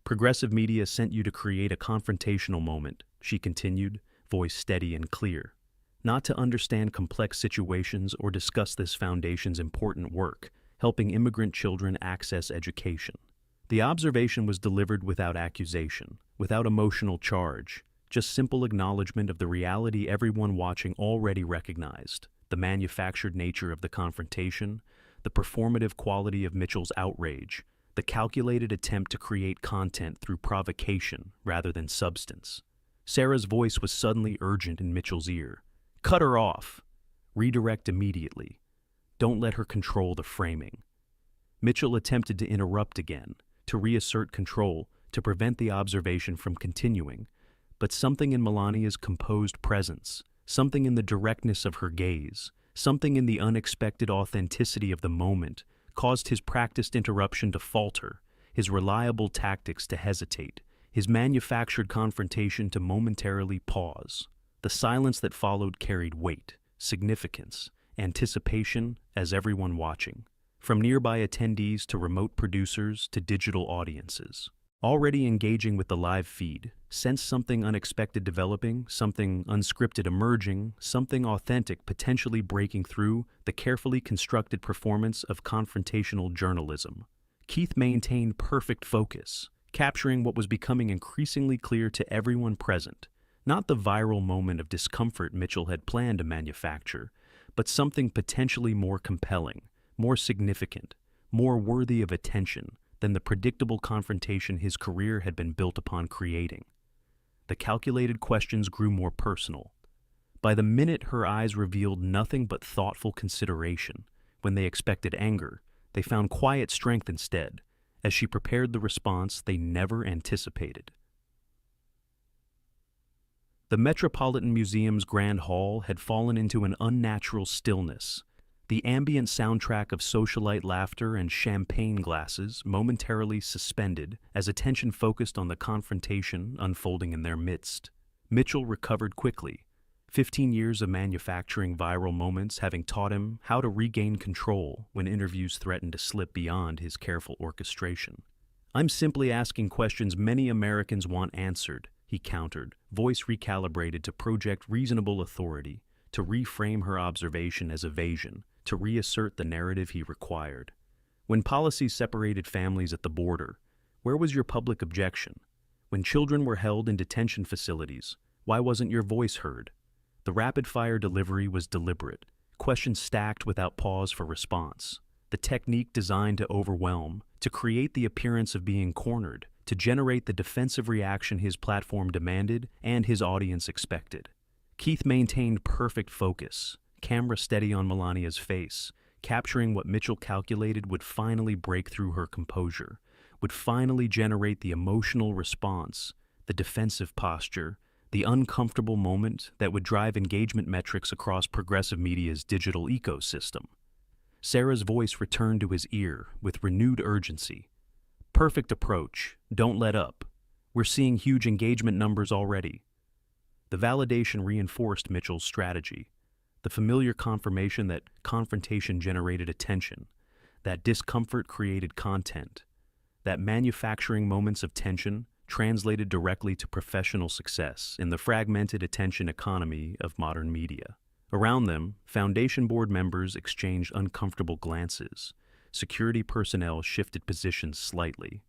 "Progressive media sent you to create a confrontational moment," she continued, voice steady and clear. "Not to understand complex situations or discuss this foundation's important work, helping immigrant children access education." The observation was delivered without accusation, without emotional charge, just simple acknowledgement of the reality everyone watching already recognized, the manufactured nature of the confrontation, the performative quality of Mitchell's outrage, the calculated attempt to create content through provocation rather than substance. Sarah's voice was suddenly urgent in Mitchell's ear. "Cut her off! Redirect immediately. Don't let her control the framing." Mitchell attempted to interrupt again, to reassert control, to prevent the observation from continuing, but something in Melania's composed presence, something in the directness of her gaze, something in the unexpected authenticity of the moment, caused his practiced interruption to falter, his reliable tactics to hesitate, his manufactured confrontation to momentarily pause. The silence that followed carried weight, significance, anticipation as everyone watching, from nearby attendees to remote producers to digital audiences, already engaging with the live feed, sensed something unexpected developing, something unscripted emerging, something authentic potentially breaking through the carefully constructed performance of confrontational journalism. Keith maintained perfect focus, capturing what was becoming increasingly clear to everyone present, not the viral moment of discomfort Mitchell had planned to manufacture, but something potentially more compelling, more significant, more worthy of attention than the predictable confrontation his career had been built upon creating. The calculated questions grew more personal. By the minute, her eyes revealed nothing but thoughtful consideration. When they expected anger, they found quiet strength instead, as she prepared the response they never anticipated. The Metropolitan Museum's Grand Hall had fallen into an unnatural stillness, the ambient soundtrack of socialite laughter and champagne glasses momentarily suspended as attention focused on the confrontation unfolding in their midst. Mitchell recovered quickly, 15 years of manufacturing viral moments having taught him how to regain control when interviews threatened to slip beyond his careful orchestration. "I'm simply asking questions many Americans want answered," he countered, voice recalibrated to project reasonable authority, to reframe her observation as evasion, to reassert the narrative he required. When policies separated families at the border, where was your public objection? When children were held in detention facilities, why wasn't your voice heard? The rapid-fire delivery was deliberate, questions stacked without pause for response. The technique designed to overwhelm, to create the appearance of being cornered, to generate the defensive reaction his platform demanded and his audience expected. Keith maintained perfect focus, camera steady on Melania's face, capturing what Mitchell calculated would finally break through her composure, would finally generate the emotional response, the defensive posture, the uncomfortable moment that would drive engagement metrics across progressive media's digital ecosystem. Sarah's voice returned to his ear with renewed urgency. "Perfect approach. Don't let up. We're seeing huge engagement numbers already." The validation reinforced Mitchell's strategy, the familiar confirmation that confrontation generated attention, that discomfort created content, that manufacturing moments of tension translated directly to professional success in the fragmented attention economy of modern media. Around them, Foundation Board members exchanged uncomfortable glances. Security personnel shifted positions slightly.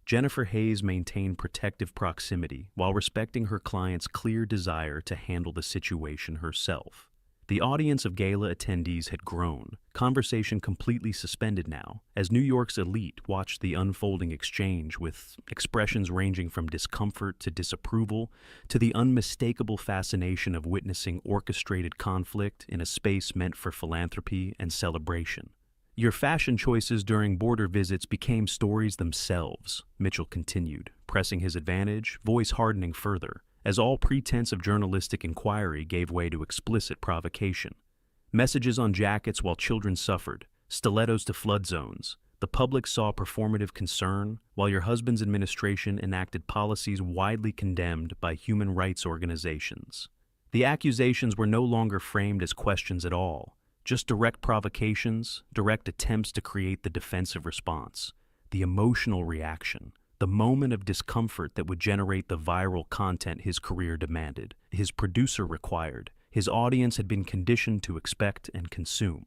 Jennifer Hayes maintained protective proximity while respecting her client's clear desire to handle the situation herself. The audience of gala attendees had grown, conversation completely suspended now, as New York's elite watched the unfolding exchange with expressions ranging from discomfort to disapproval to the unmistakable fascination of witnessing orchestrated conflict in a space meant for philanthropy and celebration. "Your fashion choices during border visits became stories themselves," Mitchell continued, pressing his advantage, voice hardening further, as all pretense of journalistic inquiry gave way to explicit provocation. Messages on jackets while children suffered, stilettos to flood zones. The public saw performative concern, while your husband's administration enacted policies widely condemned by human rights organizations. The accusations were no longer framed as questions at all, just direct provocations, direct attempts to create the defensive response, the emotional reaction, the moment of discomfort that would generate the viral content his career demanded, his producer required, his audience had been conditioned to expect and consume.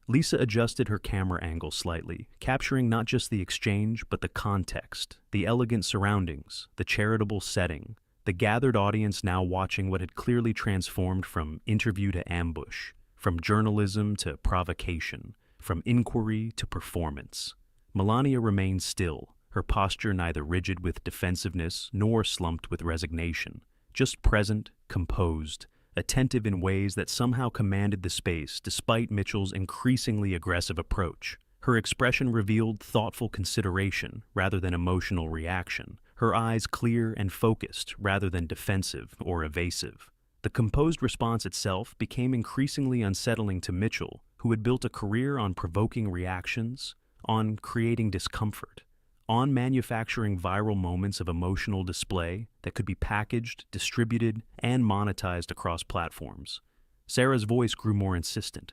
Lisa adjusted her camera angle slightly, capturing not just the exchange but the context, the elegant surroundings, the charitable setting, the gathered audience now watching what had clearly transformed from interview to ambush, from journalism to provocation, from inquiry to performance. Melania remained still, her posture neither rigid with defensiveness nor slumped with resignation, just present, composed, attentive in ways that somehow commanded the space despite Mitchell's increasingly aggressive approach. Her expression revealed thoughtful consideration rather than emotional reaction, her eyes clear and focused rather than defensive or evasive. The composed response itself became increasingly unsettling to Mitchell, who had built a career on provoking reactions, on creating discomfort, on manufacturing viral moments of emotional display that could be packaged, distributed, and monetized across platforms. Sarah's voice grew more insistent.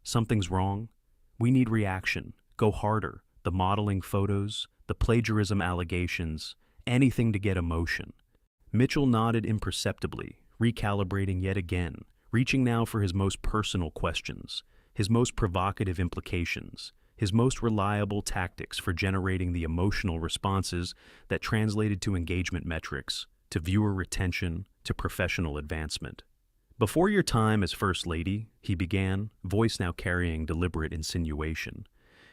"Something's wrong. We need reaction. Go harder. The modeling photos, the plagiarism allegations, anything to get emotion." Mitchell nodded imperceptibly, recalibrating yet again, reaching now for his most personal questions, his most provocative implications, his most reliable tactics for generating the emotional responses that translated to engagement metrics, to viewer retention, to professional advancement. "Before your time as First Lady," he began, voice now carrying deliberate insinuation,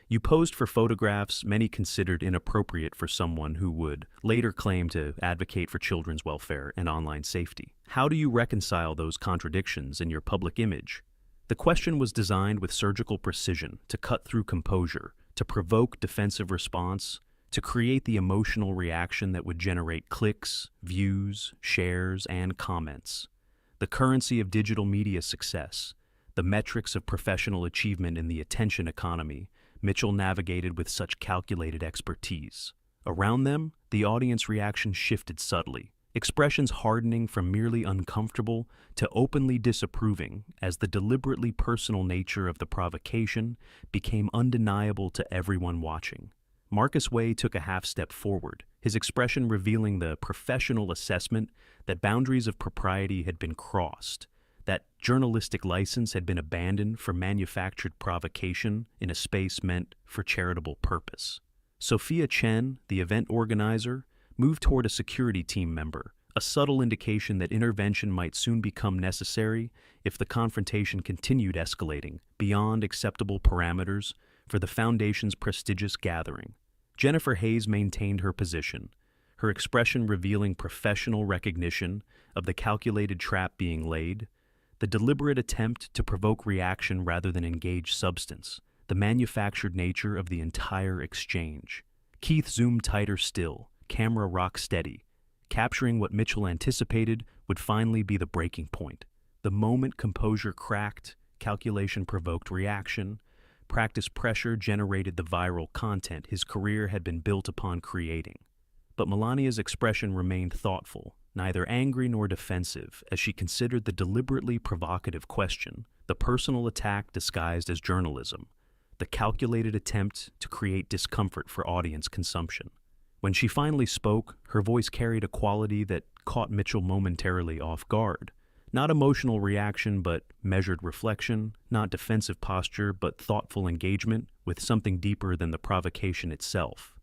"you posed for photographs many considered inappropriate for someone who would later claim to advocate for children's welfare and online safety. How do you reconcile those contradictions in your public image?" The question was designed with surgical precision to cut through composure, to provoke defensive response, to create the emotional reaction that would generate clicks, views, shares, and comments. The currency of digital media success, the metrics of professional achievement in the attention economy, Mitchell navigated with such calculated expertise. Around them, the audience reaction shifted subtly, expressions hardening from merely uncomfortable to openly disapproving as the deliberately personal nature of the provocation became undeniable to everyone watching. Marcus Way took a half step forward, his expression revealing the professional assessment that boundaries of propriety had been crossed, that journalistic license had been abandoned for manufactured provocation in a space meant for charitable purpose. Sophia Chen, the event organizer, moved toward a security team member, a subtle indication that intervention might soon become necessary if the confrontation continued escalating beyond acceptable parameters for the Foundation's prestigious gathering. Jennifer Hayes maintained her position, her expression revealing professional recognition of the calculated trap being laid, the deliberate attempt to provoke reaction rather than engage substance, the manufactured nature of the entire exchange. Keith zoomed tighter still, camera rock steady, capturing what Mitchell anticipated would finally be the breaking point. The moment composure cracked, calculation provoked reaction, practice pressure generated the viral content his career had been built upon creating. But Melania's expression remained thoughtful, neither angry nor defensive, as she considered the deliberately provocative question, the personal attack disguised as journalism, the calculated attempt to create discomfort for audience consumption. When she finally spoke, her voice carried a quality that caught Mitchell momentarily off guard. Not emotional reaction, but measured reflection, not defensive posture, but thoughtful engagement with something deeper than the provocation itself.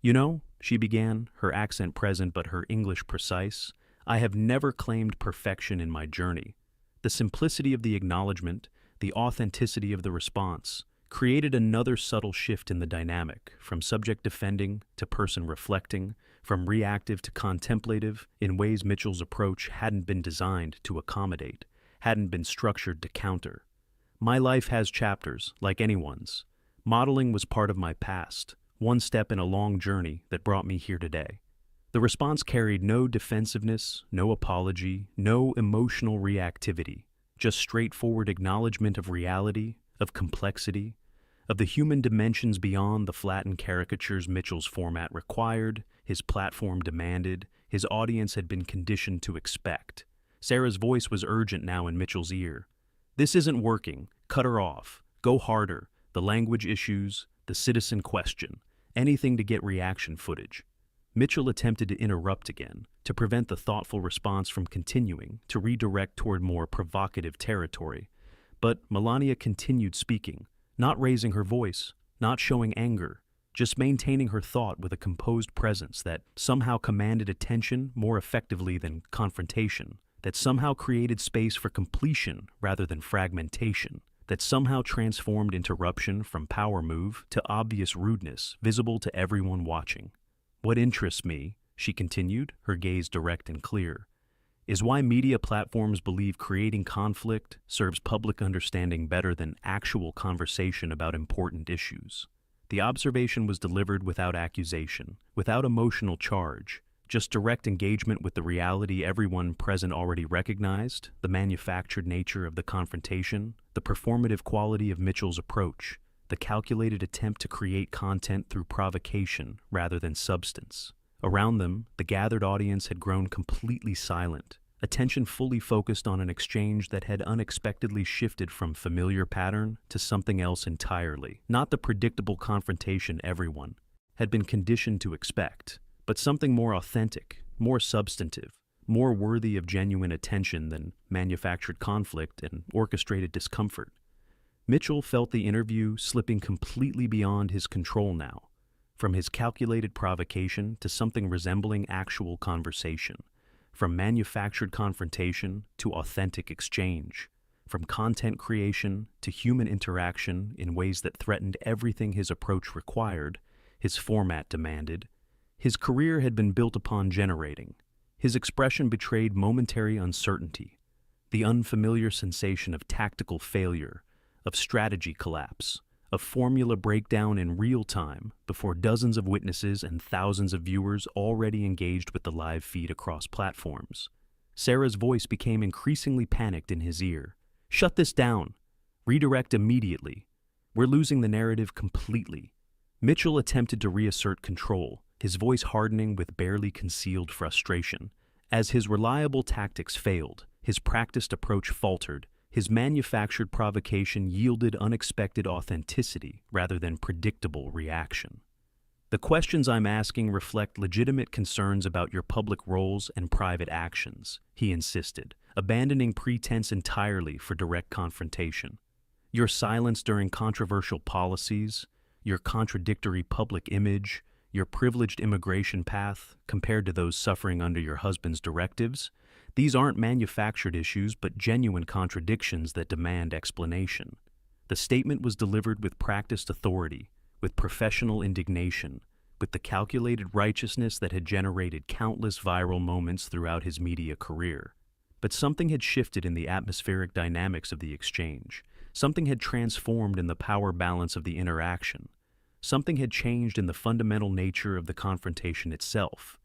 "You know," she began, her accent present but her English precise, "I have never claimed perfection in my journey. The simplicity of the acknowledgement, the authenticity of the response, created another subtle shift in the dynamic, from subject defending to person reflecting, from reactive to contemplative, in ways Mitchell's approach hadn't been designed to accommodate, hadn't been structured to counter. My life has chapters, like anyone's. Modeling was part of my past, one step in a long journey that brought me here today." The response carried no defensiveness, no apology, no emotional reactivity, just straightforward acknowledgement of reality, of complexity, of the human dimensions beyond the flattened caricatures Mitchell's format required, his platform demanded, his audience had been conditioned to expect. Sarah's voice was urgent now in Mitchell's ear. "This isn't working. Cut her off. Go harder. The language issues, the citizen question. Anything to get reaction footage." Mitchell attempted to interrupt again, to prevent the thoughtful response from continuing, to redirect toward more provocative territory. But Melania continued speaking, not raising her voice, not showing anger, just maintaining her thought with a composed presence that somehow commanded attention more effectively than confrontation, that somehow created space for completion rather than fragmentation, that somehow transformed interruption from power move to obvious rudeness visible to everyone watching. "What interests me," she continued, her gaze direct and clear, "is why media platforms believe creating conflict serves public understanding better than actual conversation about important issues. The observation was delivered without accusation, without emotional charge, just direct engagement with the reality everyone present already recognized, the manufactured nature of the confrontation, the performative quality of Mitchell's approach, the calculated attempt to create content through provocation rather than substance. Around them, the gathered audience had grown completely silent, attention fully focused on an exchange that had unexpectedly shifted from familiar pattern to something else entirely. Not the predictable confrontation everyone had been conditioned to expect, but something more authentic, more substantive, more worthy of genuine attention than manufactured conflict and orchestrated discomfort. Mitchell felt the interview slipping completely beyond his control now, from his calculated provocation to something resembling actual conversation, from manufactured confrontation to authentic exchange, from content creation to human interaction in ways that threatened everything his approach required, his format demanded. His career had been built upon generating. His expression betrayed momentary uncertainty, the unfamiliar sensation of tactical failure, of strategy collapse, of formula breakdown in real time before dozens of witnesses and thousands of viewers already engaged with the live feed across platforms. Sarah's voice became increasingly panicked in his ear. "Shut this down. Redirect immediately. We're losing the narrative completely." Mitchell attempted to reassert control, his voice hardening with barely concealed frustration. As his reliable tactics failed, his practiced approach faltered, his manufactured provocation yielded unexpected authenticity rather than predictable reaction. "The questions I'm asking reflect legitimate concerns about your public roles and private actions," he insisted, abandoning pretense entirely for direct confrontation. "Your silence during controversial policies, your contradictory public image, your privileged immigration path compared to those suffering under your husband's directives, these aren't manufactured issues but genuine contradictions that demand explanation." The statement was delivered with practiced authority, with professional indignation, with the calculated righteousness that had generated countless viral moments throughout his media career. But something had shifted in the atmospheric dynamics of the exchange. Something had transformed in the power balance of the interaction. Something had changed in the fundamental nature of the confrontation itself.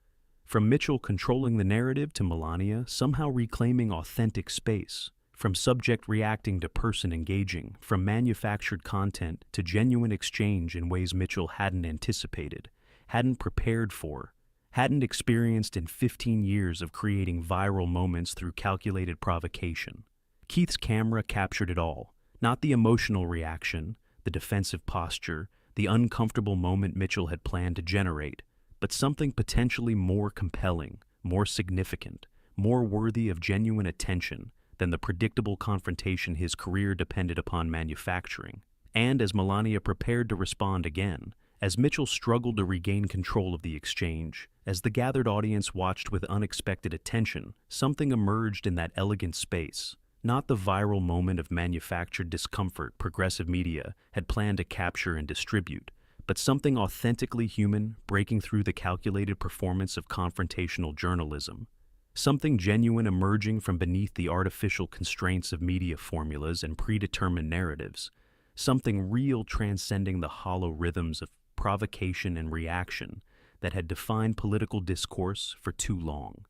From Mitchell controlling the narrative to Melania somehow reclaiming authentic space, from subject reacting to person engaging, from manufactured content to genuine exchange in ways Mitchell hadn't anticipated, hadn't prepared for, hadn't experienced in 15 years of creating viral moments through calculated provocation. Keith's camera captured it all, not the emotional reaction, the defensive posture, the uncomfortable moment Mitchell had planned to generate, but something potentially more compelling, more significant, more worthy of genuine attention than the predictable confrontation his career depended upon manufacturing. And as Melania prepared to respond again, as Mitchell struggled to regain control of the exchange, as the gathered audience watched with unexpected attention, something emerged in that elegant space. Not the viral moment of manufactured discomfort progressive media had planned to capture and distribute, but something authentically human breaking through the calculated performance of confrontational journalism. Something genuine emerging from beneath the artificial constraints of media formulas and predetermined narratives. Something real transcending the hollow rhythms of provocation and reaction that had defined political discourse for too long.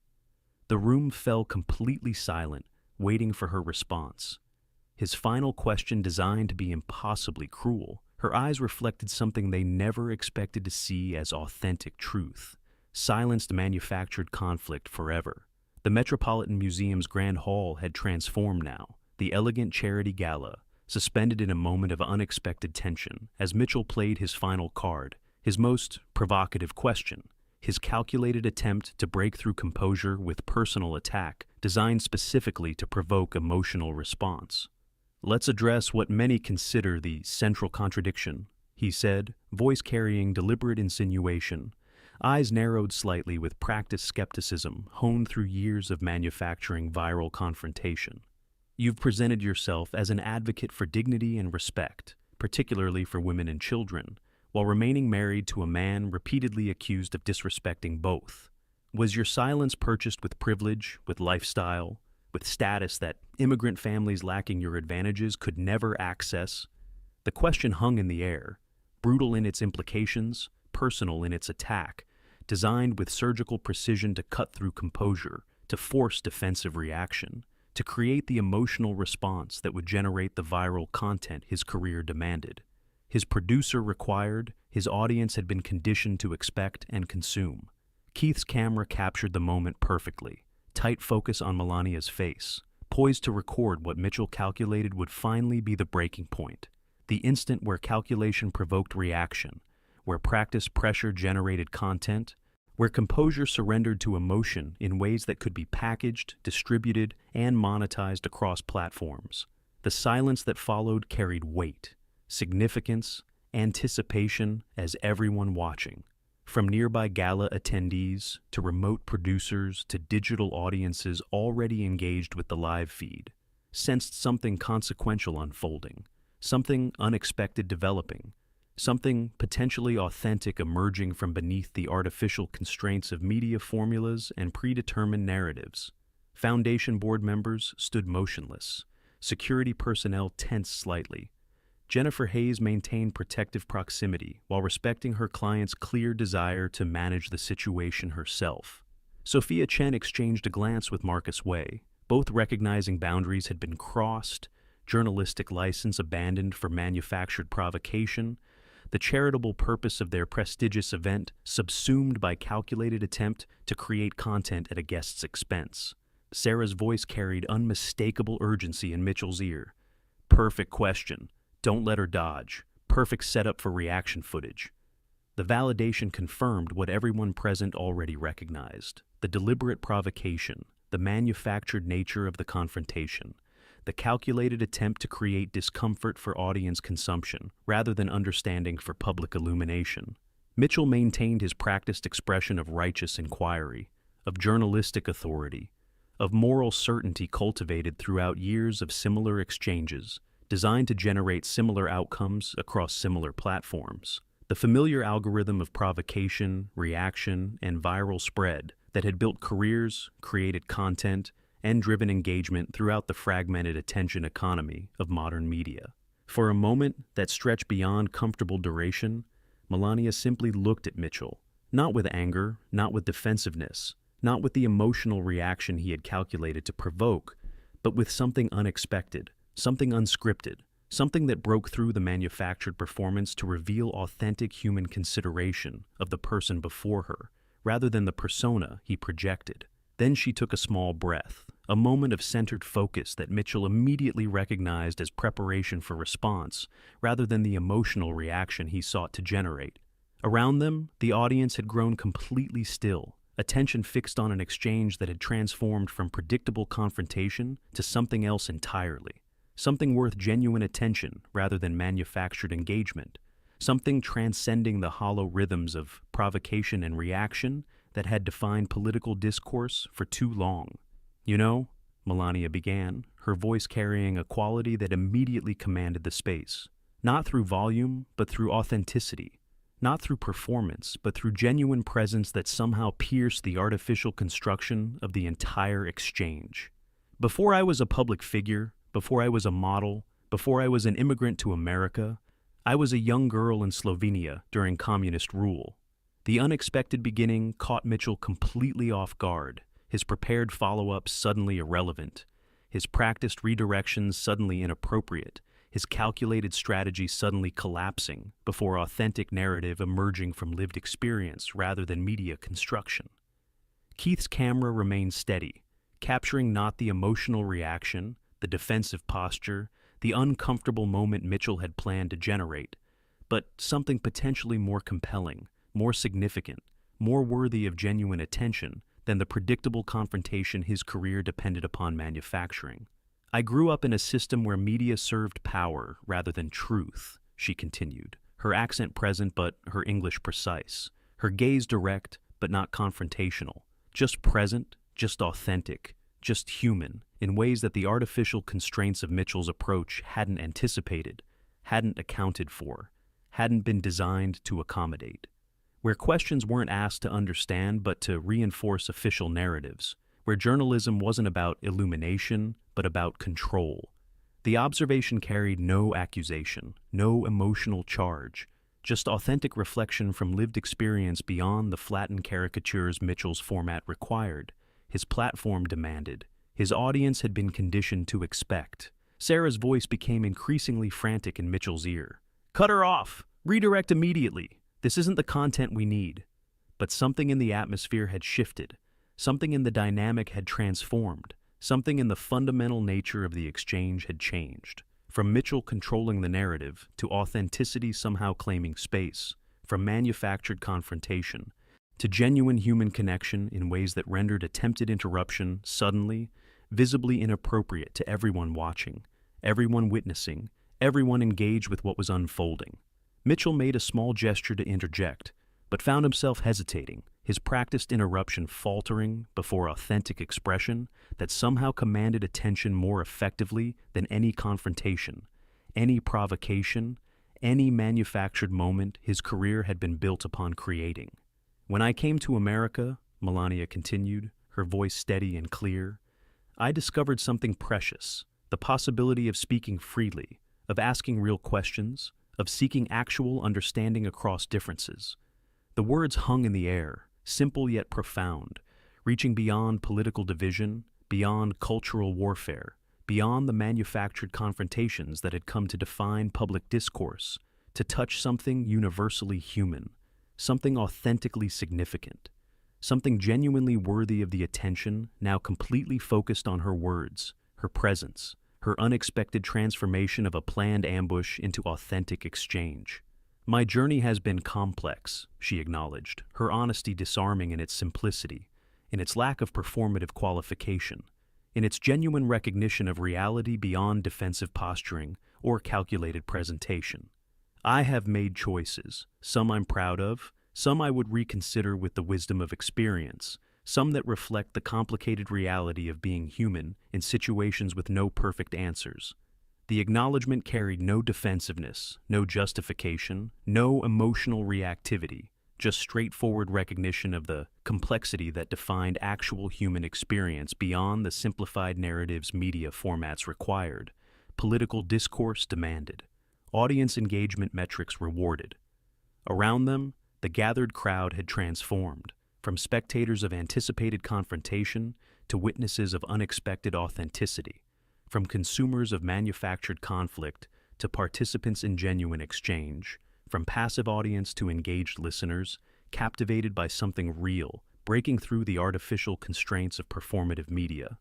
The room fell completely silent, waiting for her response. His final question designed to be impossibly cruel. Her eyes reflected something they never expected to see as authentic truth. Silenced manufactured conflict forever. The Metropolitan Museum's Grand Hall had transformed now, the elegant charity gala, suspended in a moment of unexpected tension as Mitchell played his final card, his most provocative question, his calculated attempt to break through composure with personal attack designed specifically to provoke emotional response. "Let's address what many consider the central contradiction," he said, voice carrying deliberate insinuation, eyes narrowed slightly with practiced skepticism honed through years of manufacturing viral confrontation. "You've presented yourself as an advocate for dignity and respect, particularly for women and children, while remaining married to a man repeatedly accused of disrespecting both. Was your silence purchased with privilege, with lifestyle, with status that immigrant families lacking your advantages could never access?" The question hung in the air, brutal in its implications, personal in its attack, designed with surgical precision to cut through composure, to force defensive reaction, to create the emotional response that would generate the viral content his career demanded. His producer required, his audience had been conditioned to expect and consume. Keith's camera captured the moment perfectly, tight focus on Melania's face, poised to record what Mitchell calculated would finally be the breaking point, the instant where calculation provoked reaction, where practice pressure generated content, where composure surrendered to emotion in ways that could be packaged, distributed, and monetized across platforms. The silence that followed carried weight, significance, anticipation as everyone watching, from nearby gala attendees to remote producers to digital audiences already engaged with the live feed, sensed something consequential unfolding, something unexpected developing, something potentially authentic emerging from beneath the artificial constraints of media formulas and predetermined narratives. Foundation board members stood motionless, security personnel tensed slightly. Jennifer Hayes maintained protective proximity while respecting her client's clear desire to manage the situation herself. Sophia Chen exchanged a glance with Marcus Way, both recognizing boundaries had been crossed, journalistic license abandoned for manufactured provocation, the charitable purpose of their prestigious event subsumed by calculated attempt to create content at a guest's expense. Sarah's voice carried unmistakable urgency in Mitchell's ear. Perfect question. Don't let her dodge. Perfect setup for reaction footage. The validation confirmed what everyone present already recognized. The deliberate provocation, the manufactured nature of the confrontation, the calculated attempt to create discomfort for audience consumption rather than understanding for public illumination. Mitchell maintained his practiced expression of righteous inquiry, of journalistic authority, of moral certainty cultivated throughout years of similar exchanges, designed to generate similar outcomes across similar platforms. The familiar algorithm of provocation, reaction, and viral spread that had built careers, created content, and driven engagement throughout the fragmented attention economy of modern media. For a moment that stretched beyond comfortable duration, Melania simply looked at Mitchell, not with anger, not with defensiveness, not with the emotional reaction he had calculated to provoke, but with something unexpected, something unscripted, something that broke through the manufactured performance to reveal authentic human consideration of the person before her, rather than the persona he projected. Then she took a small breath, a moment of centered focus that Mitchell immediately recognized as preparation for response, rather than the emotional reaction he sought to generate. Around them, the audience had grown completely still, attention fixed on an exchange that had transformed from predictable confrontation to something else entirely, something worth genuine attention rather than manufactured engagement, something transcending the hollow rhythms of provocation and reaction that had defined political discourse for too long. You know, Melania began, her voice carrying a quality that immediately commanded the space, not through volume, but through authenticity, not through performance, but through genuine presence that somehow pierced the artificial construction of the entire exchange. Before I was a public figure, before I was a model, before I was an immigrant to America, I was a young girl in Slovenia during communist rule. The unexpected beginning caught Mitchell completely off guard, his prepared follow-ups suddenly irrelevant, his practiced redirections suddenly inappropriate, his calculated strategy suddenly collapsing before authentic narrative emerging from lived experience rather than media construction. Keith's camera remained steady, capturing not the emotional reaction, the defensive posture, the uncomfortable moment Mitchell had planned to generate, but something potentially more compelling, more significant, more worthy of genuine attention than the predictable confrontation his career depended upon manufacturing. I grew up in a system where media served power rather than truth, she continued, her accent present but her English precise, her gaze direct but not confrontational, just present, just authentic, just human, in ways that the artificial constraints of Mitchell's approach hadn't anticipated, hadn't accounted for, hadn't been designed to accommodate. Where questions weren't asked to understand but to reinforce official narratives, where journalism wasn't about illumination but about control. The observation carried no accusation, no emotional charge, just authentic reflection from lived experience beyond the flattened caricatures Mitchell's format required, his platform demanded, his audience had been conditioned to expect. Sarah's voice became increasingly frantic in Mitchell's ear. "Cut her off! Redirect immediately! This isn't the content we need." But something in the atmosphere had shifted. Something in the dynamic had transformed. Something in the fundamental nature of the exchange had changed. From Mitchell controlling the narrative to authenticity somehow claiming space, from manufactured confrontation to genuine human connection in ways that rendered attempted interruption suddenly, visibly inappropriate to everyone watching, everyone witnessing, everyone engaged with what was unfolding. Mitchell made a small gesture to interject, but found himself hesitating, his practiced interruption faltering before authentic expression that somehow commanded attention more effectively than any confrontation, any provocation, any manufactured moment his career had been built upon creating. "When I came to America," Melania continued, her voice steady and clear, "I discovered something precious, the possibility of speaking freely, of asking real questions, of seeking actual understanding across differences." The words hung in the air, simple yet profound, reaching beyond political division, beyond cultural warfare, beyond the manufactured confrontations that had come to define public discourse, to touch something universally human, something authentically significant, something genuinely worthy of the attention now completely focused on her words, her presence, her unexpected transformation of a planned ambush into authentic exchange. "My journey has been complex," she acknowledged, her honesty disarming in its simplicity, in its lack of performative qualification, in its genuine recognition of reality beyond defensive posturing or calculated presentation. "I have made choices, some I'm proud of, some I would reconsider with the wisdom of experience, some that reflect the complicated reality of being human in situations with no perfect answers." The acknowledgement carried no defensiveness, no justification, no emotional reactivity, just straightforward recognition of the complexity that defined actual human experience beyond the simplified narratives media formats required, political discourse demanded, audience engagement metrics rewarded. Around them, the gathered crowd had transformed, from spectators of anticipated confrontation to witnesses of unexpected authenticity, from consumers of manufactured conflict to participants in genuine exchange, from passive audience to engaged listeners, captivated by something real, breaking through the artificial constraints of performative media,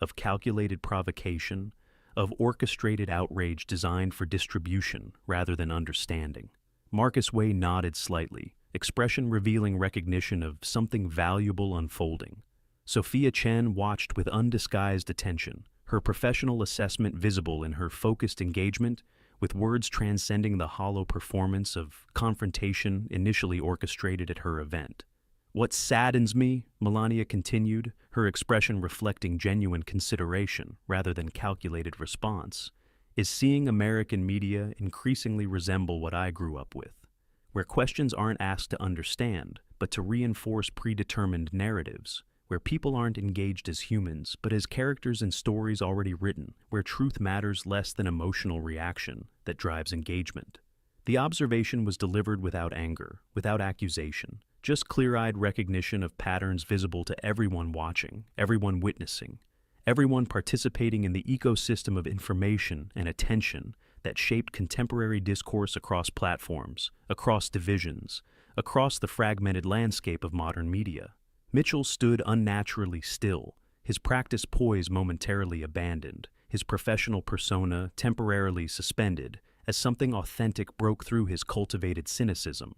of calculated provocation, of orchestrated outrage designed for distribution rather than understanding. Marcus Way nodded slightly, expression revealing recognition of something valuable unfolding. Sophia Chen watched with undisguised attention, her professional assessment visible in her focused engagement, with words transcending the hollow performance of confrontation initially orchestrated at her event. "What saddens me," Melania continued, her expression reflecting genuine consideration rather than calculated response, "is seeing American media increasingly resemble what I grew up with, where questions aren't asked to understand, but to reinforce predetermined narratives, where people aren't engaged as humans, but as characters in stories already written, where truth matters less than emotional reaction that drives engagement." The observation was delivered without anger, without accusation, just clear-eyed recognition of patterns visible to everyone watching, everyone witnessing, everyone participating in the ecosystem of information and attention that shaped contemporary discourse across platforms, across divisions, across the fragmented landscape of modern media. Mitchell stood unnaturally still, his practice poise momentarily abandoned, his professional persona temporarily suspended, as something authentic broke through his cultivated cynicism,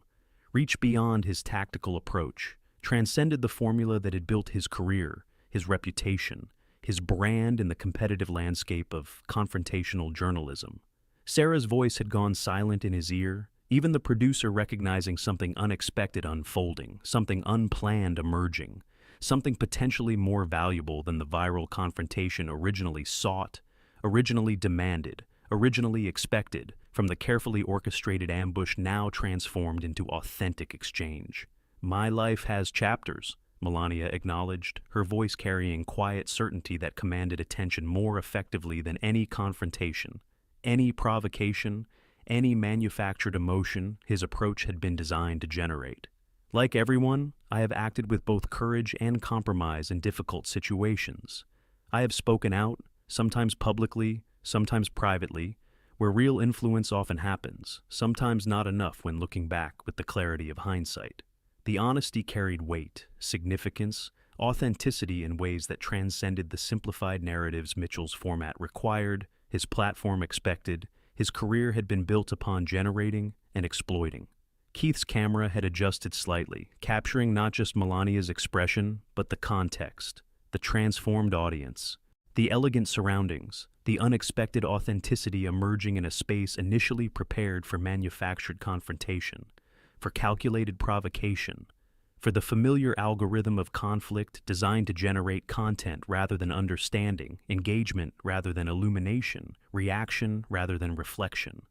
reached beyond his tactical approach, transcended the formula that had built his career, his reputation, his brand in the competitive landscape of confrontational journalism. Sarah's voice had gone silent in his ear, even the producer recognizing something unexpected unfolding, something unplanned emerging, something potentially more valuable than the viral confrontation originally sought, originally demanded, originally expected, from the carefully orchestrated ambush now transformed into authentic exchange. "My life has chapters," Melania acknowledged, her voice carrying quiet certainty that commanded attention more effectively than any confrontation, any provocation, any manufactured emotion his approach had been designed to generate. Like everyone, I have acted with both courage and compromise in difficult situations. I have spoken out, sometimes publicly, sometimes privately, where real influence often happens, sometimes not enough when looking back with the clarity of hindsight. The honesty carried weight, significance, authenticity in ways that transcended the simplified narratives Mitchell's format required, his platform expected, his career had been built upon generating and exploiting. Keith's camera had adjusted slightly, capturing not just Melania's expression, but the context, the transformed audience, the elegant surroundings, the unexpected authenticity emerging in a space initially prepared for manufactured confrontation, for calculated provocation, for the familiar algorithm of conflict designed to generate content rather than understanding, engagement rather than illumination, reaction rather than reflection.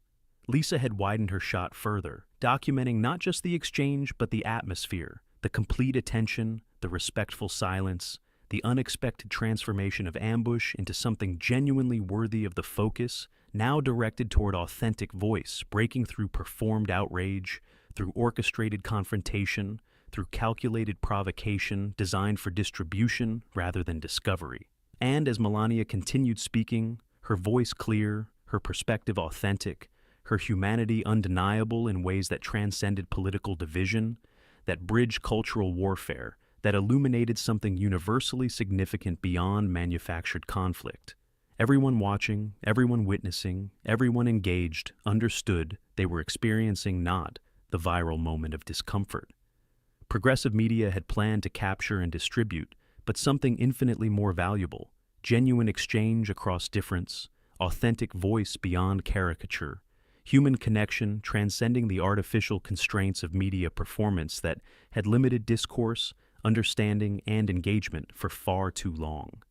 Lisa had widened her shot further, documenting not just the exchange but the atmosphere, the complete attention, the respectful silence, the unexpected transformation of ambush into something genuinely worthy of the focus, now directed toward authentic voice, breaking through performed outrage, through orchestrated confrontation, through calculated provocation designed for distribution rather than discovery. And as Melania continued speaking, her voice clear, her perspective authentic, her humanity undeniable in ways that transcended political division, that bridged cultural warfare, that illuminated something universally significant beyond manufactured conflict. Everyone watching, everyone witnessing, everyone engaged, understood they were experiencing not the viral moment of discomfort. Progressive media had planned to capture and distribute, but something infinitely more valuable: genuine exchange across difference, authentic voice beyond caricature, human connection transcending the artificial constraints of media performance that had limited discourse, understanding, and engagement for far too long.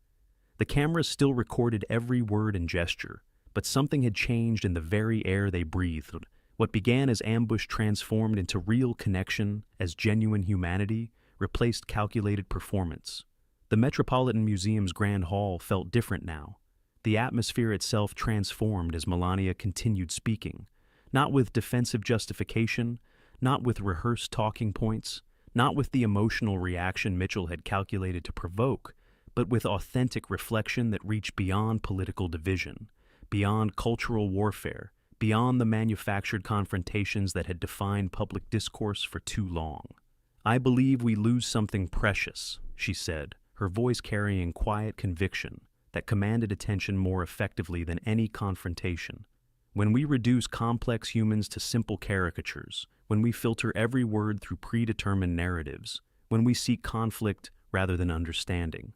The cameras still recorded every word and gesture, but something had changed in the very air they breathed. What began as ambush transformed into real connection, as genuine humanity replaced calculated performance. The Metropolitan Museum's Grand Hall felt different now. The atmosphere itself transformed as Melania continued speaking, not with defensive justification, not with rehearsed talking points, not with the emotional reaction Mitchell had calculated to provoke, but with authentic reflection that reached beyond political division, beyond cultural warfare, beyond the manufactured confrontations that had defined public discourse for too long. "I believe we lose something precious," she said, her voice carrying quiet conviction that commanded attention more effectively than any confrontation. "When we reduce complex humans to simple caricatures, when we filter every word through predetermined narratives, when we seek conflict rather than understanding."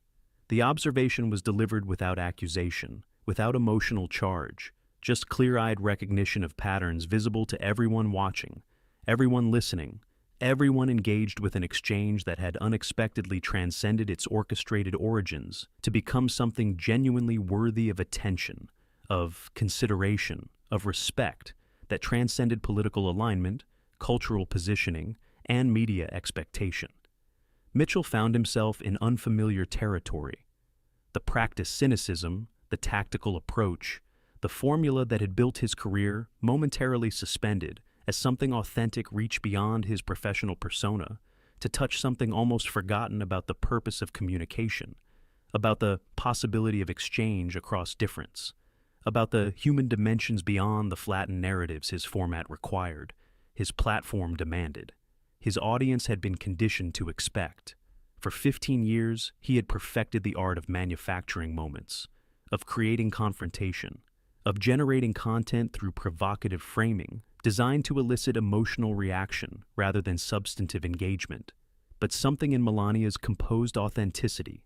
The observation was delivered without accusation, without emotional charge, just clear-eyed recognition of patterns visible to everyone watching, everyone listening, everyone engaged with an exchange that had unexpectedly transcended its orchestrated origins to become something genuinely worthy of attention, of consideration, of respect, that transcended political alignment, cultural positioning, and media expectation. Mitchell found himself in unfamiliar territory. The practiced cynicism, the tactical approach, the formula that had built his career momentarily suspended as something authentic reached beyond his professional persona to touch something almost forgotten about the purpose of communication, about the possibility of exchange across difference, about the human dimensions beyond the flattened narratives his format required, his platform demanded. His audience had been conditioned to expect. For 15 years, he had perfected the art of manufacturing moments, of creating confrontation, of generating content through provocative framing, designed to elicit emotional reaction rather than substantive engagement. But something in Melania's composed authenticity,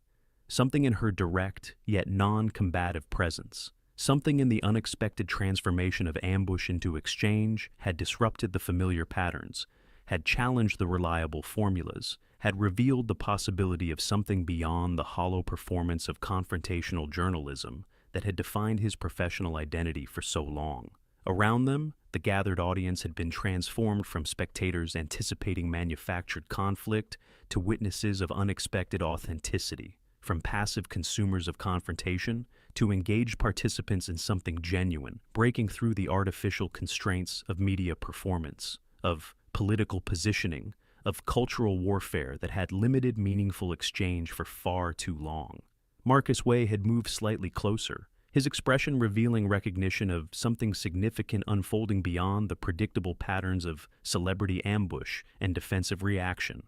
something in her direct yet non-combative presence, something in the unexpected transformation of ambush into exchange had disrupted the familiar patterns, had challenged the reliable formulas, had revealed the possibility of something beyond the hollow performance of confrontational journalism that had defined his professional identity for so long. Around them, the gathered audience had been transformed from spectators anticipating manufactured conflict to witnesses of unexpected authenticity, from passive consumers of confrontation to engage participants in something genuine, breaking through the artificial constraints of media performance, of political positioning, of cultural warfare that had limited meaningful exchange for far too long. Marcus Way had moved slightly closer, his expression revealing recognition of something significant unfolding beyond the predictable patterns of celebrity ambush and defensive reaction.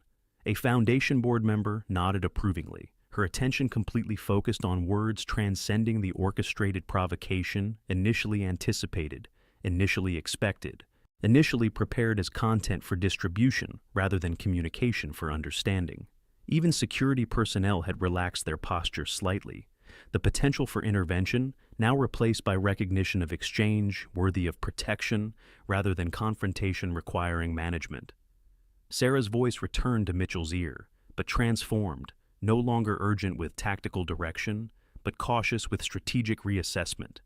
A Foundation board member nodded approvingly, her attention completely focused on words transcending the orchestrated provocation initially anticipated, initially expected, initially prepared as content for distribution rather than communication for understanding. Even security personnel had relaxed their posture slightly, the potential for intervention now replaced by recognition of exchange worthy of protection rather than confrontation requiring management. Sarah's voice returned to Mitchell's ear, but transformed, no longer urgent with tactical direction, but cautious with strategic reassessment.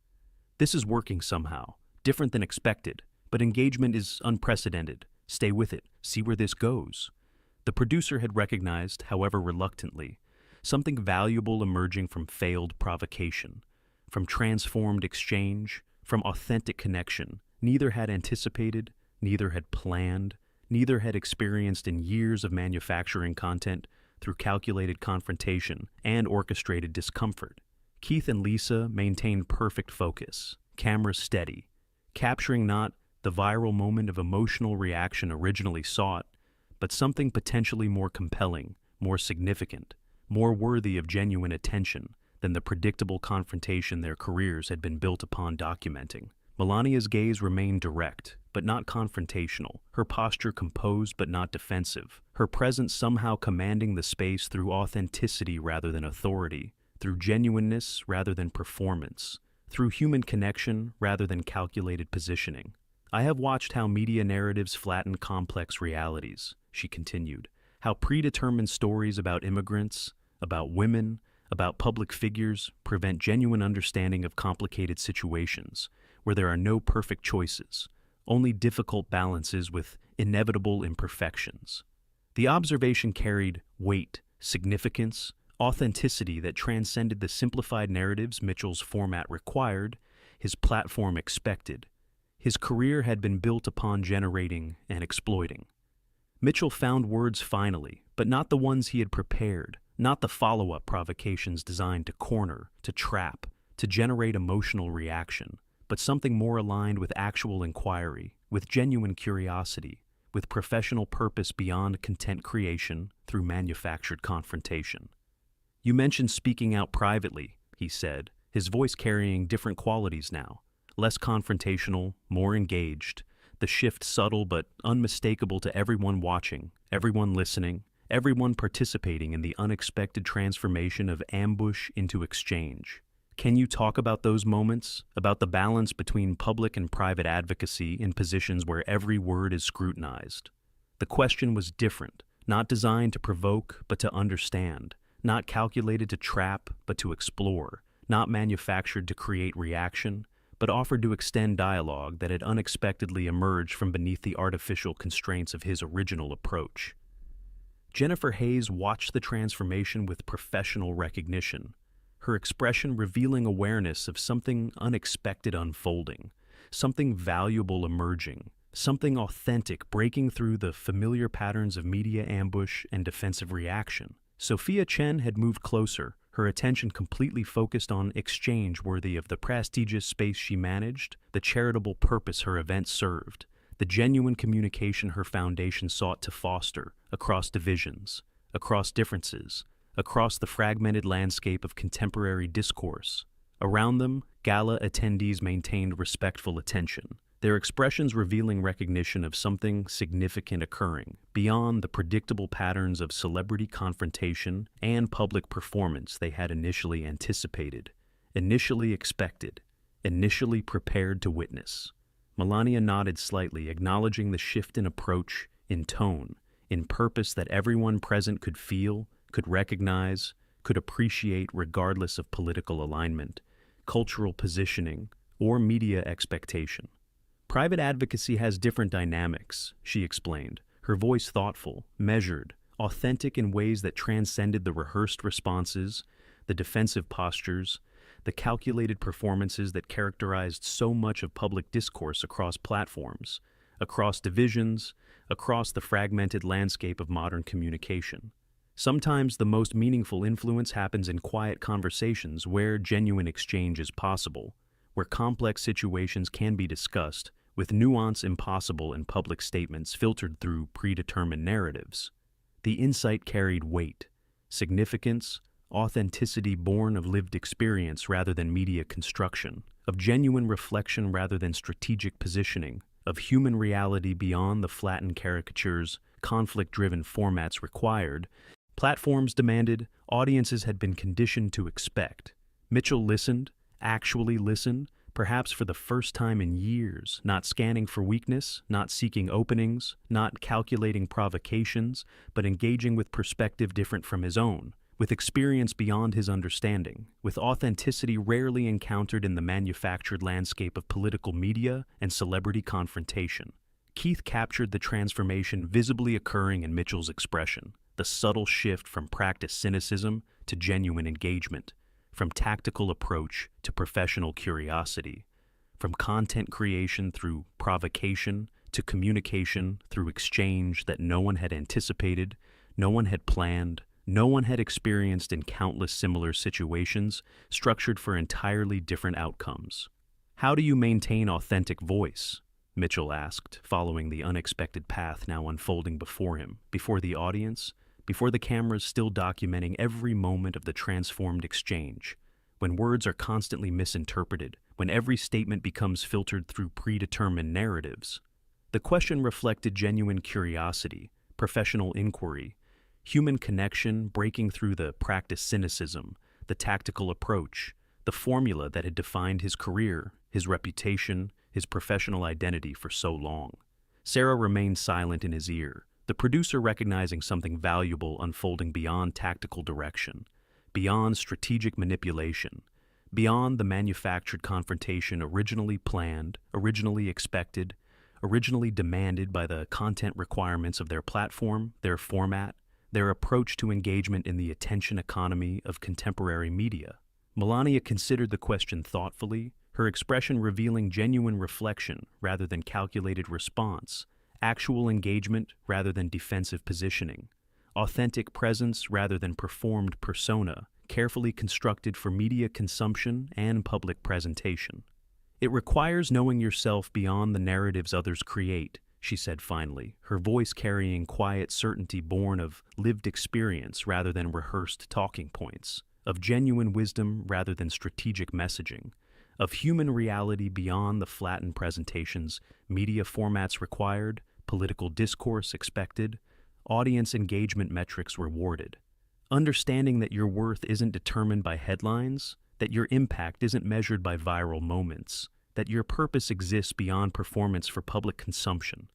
This is working somehow, different than expected, but engagement is unprecedented. Stay with it, see where this goes. The producer had recognized, however reluctantly, something valuable emerging from failed provocation, from transformed exchange, from authentic connection. Neither had anticipated, neither had planned, neither had experienced in years of manufacturing content through calculated confrontation and orchestrated discomfort. Keith and Lisa maintained perfect focus, cameras steady, capturing not the viral moment of emotional reaction originally sought, but something potentially more compelling, more significant, more worthy of genuine attention than the predictable confrontation their careers had been built upon documenting. Melania's gaze remained direct, but not confrontational, her posture composed but not defensive, her presence somehow commanding the space through authenticity rather than authority, through genuineness rather than performance, through human connection rather than calculated positioning. I have watched how media narratives flatten complex realities, she continued, how predetermined stories about immigrants, about women, about public figures prevent genuine understanding of complicated situations where there are no perfect choices, only difficult balances with inevitable imperfections. The observation carried weight, significance, authenticity that transcended the simplified narratives Mitchell's format required, his platform expected. His career had been built upon generating and exploiting. Mitchell found words finally, but not the ones he had prepared, not the follow-up provocations designed to corner, to trap, to generate emotional reaction, but something more aligned with actual inquiry, with genuine curiosity, with professional purpose beyond content creation through manufactured confrontation. You mentioned speaking out privately, he said, his voice carrying different qualities now, less confrontational, more engaged, the shift subtle but unmistakable to everyone watching, everyone listening, everyone participating in the unexpected transformation of ambush into exchange. Can you talk about those moments, about the balance between public and private advocacy in positions where every word is scrutinized? The question was different, not designed to provoke but to understand, not calculated to trap but to explore, not manufactured to create reaction, but offered to extend dialogue that had unexpectedly emerged from beneath the artificial constraints of his original approach. Jennifer Hayes watched the transformation with professional recognition, her expression revealing awareness of something unexpected unfolding, something valuable emerging, something authentic breaking through the familiar patterns of media ambush and defensive reaction. Sophia Chen had moved closer, her attention completely focused on exchange worthy of the prestigious space she managed, the charitable purpose her event served, the genuine communication her foundation sought to foster across divisions, across differences, across the fragmented landscape of contemporary discourse. Around them, gala attendees maintained respectful attention, their expressions revealing recognition of something significant occurring beyond the predictable patterns of celebrity confrontation and public performance they had initially anticipated, initially expected, initially prepared to witness. Melania nodded slightly, acknowledging the shift in approach, in tone, in purpose that everyone present could feel, could recognize, could appreciate regardless of political alignment, cultural positioning, or media expectation. Private advocacy has different dynamics, she explained, her voice thoughtful, measured, authentic in ways that transcended the rehearsed responses, the defensive postures, the calculated performances that characterized so much of public discourse across platforms, across divisions, across the fragmented landscape of modern communication. Sometimes the most meaningful influence happens in quiet conversations where genuine exchange is possible, where complex situations can be discussed, with nuance impossible in public statements filtered through predetermined narratives. The insight carried weight, significance, authenticity born of lived experience rather than media construction, of genuine reflection rather than strategic positioning, of human reality beyond the flattened caricatures conflict-driven formats required. Platforms demanded, audiences had been conditioned to expect. Mitchell listened, actually listened, perhaps for the first time in years, not scanning for weakness, not seeking openings, not calculating provocations, but engaging with perspective different from his own, with experience beyond his understanding, with authenticity rarely encountered in the manufactured landscape of political media and celebrity confrontation. Keith captured the transformation visibly occurring in Mitchell's expression, the subtle shift from practiced cynicism to genuine engagement, from tactical approach to professional curiosity, from content creation through provocation to communication through exchange that no one had anticipated, no one had planned, no one had experienced in countless similar situations, structured for entirely different outcomes. How do you maintain authentic voice? Mitchell asked, following the unexpected path now unfolding before him, before the audience, before the cameras still documenting every moment of the transformed exchange. When words are constantly misinterpreted, when every statement becomes filtered through predetermined narratives. The question reflected genuine curiosity, professional inquiry, human connection breaking through the practiced cynicism, the tactical approach, the formula that had defined his career, his reputation, his professional identity for so long. Sarah remained silent in his ear, the producer recognizing something valuable unfolding beyond tactical direction, beyond strategic manipulation, beyond the manufactured confrontation originally planned, originally expected, originally demanded by the content requirements of their platform, their format, their approach to engagement in the attention economy of contemporary media. Melania considered the question thoughtfully, her expression revealing genuine reflection rather than calculated response, actual engagement rather than defensive positioning, authentic presence rather than performed persona, carefully constructed for media consumption and public presentation. It requires knowing yourself beyond the narratives others create, she said finally, her voice carrying quiet certainty born of lived experience rather than rehearsed talking points, of genuine wisdom rather than strategic messaging, of human reality beyond the flattened presentations media formats required, political discourse expected, audience engagement metrics rewarded. Understanding that your worth isn't determined by headlines, that your impact isn't measured by viral moments, that your purpose exists beyond performance for public consumption.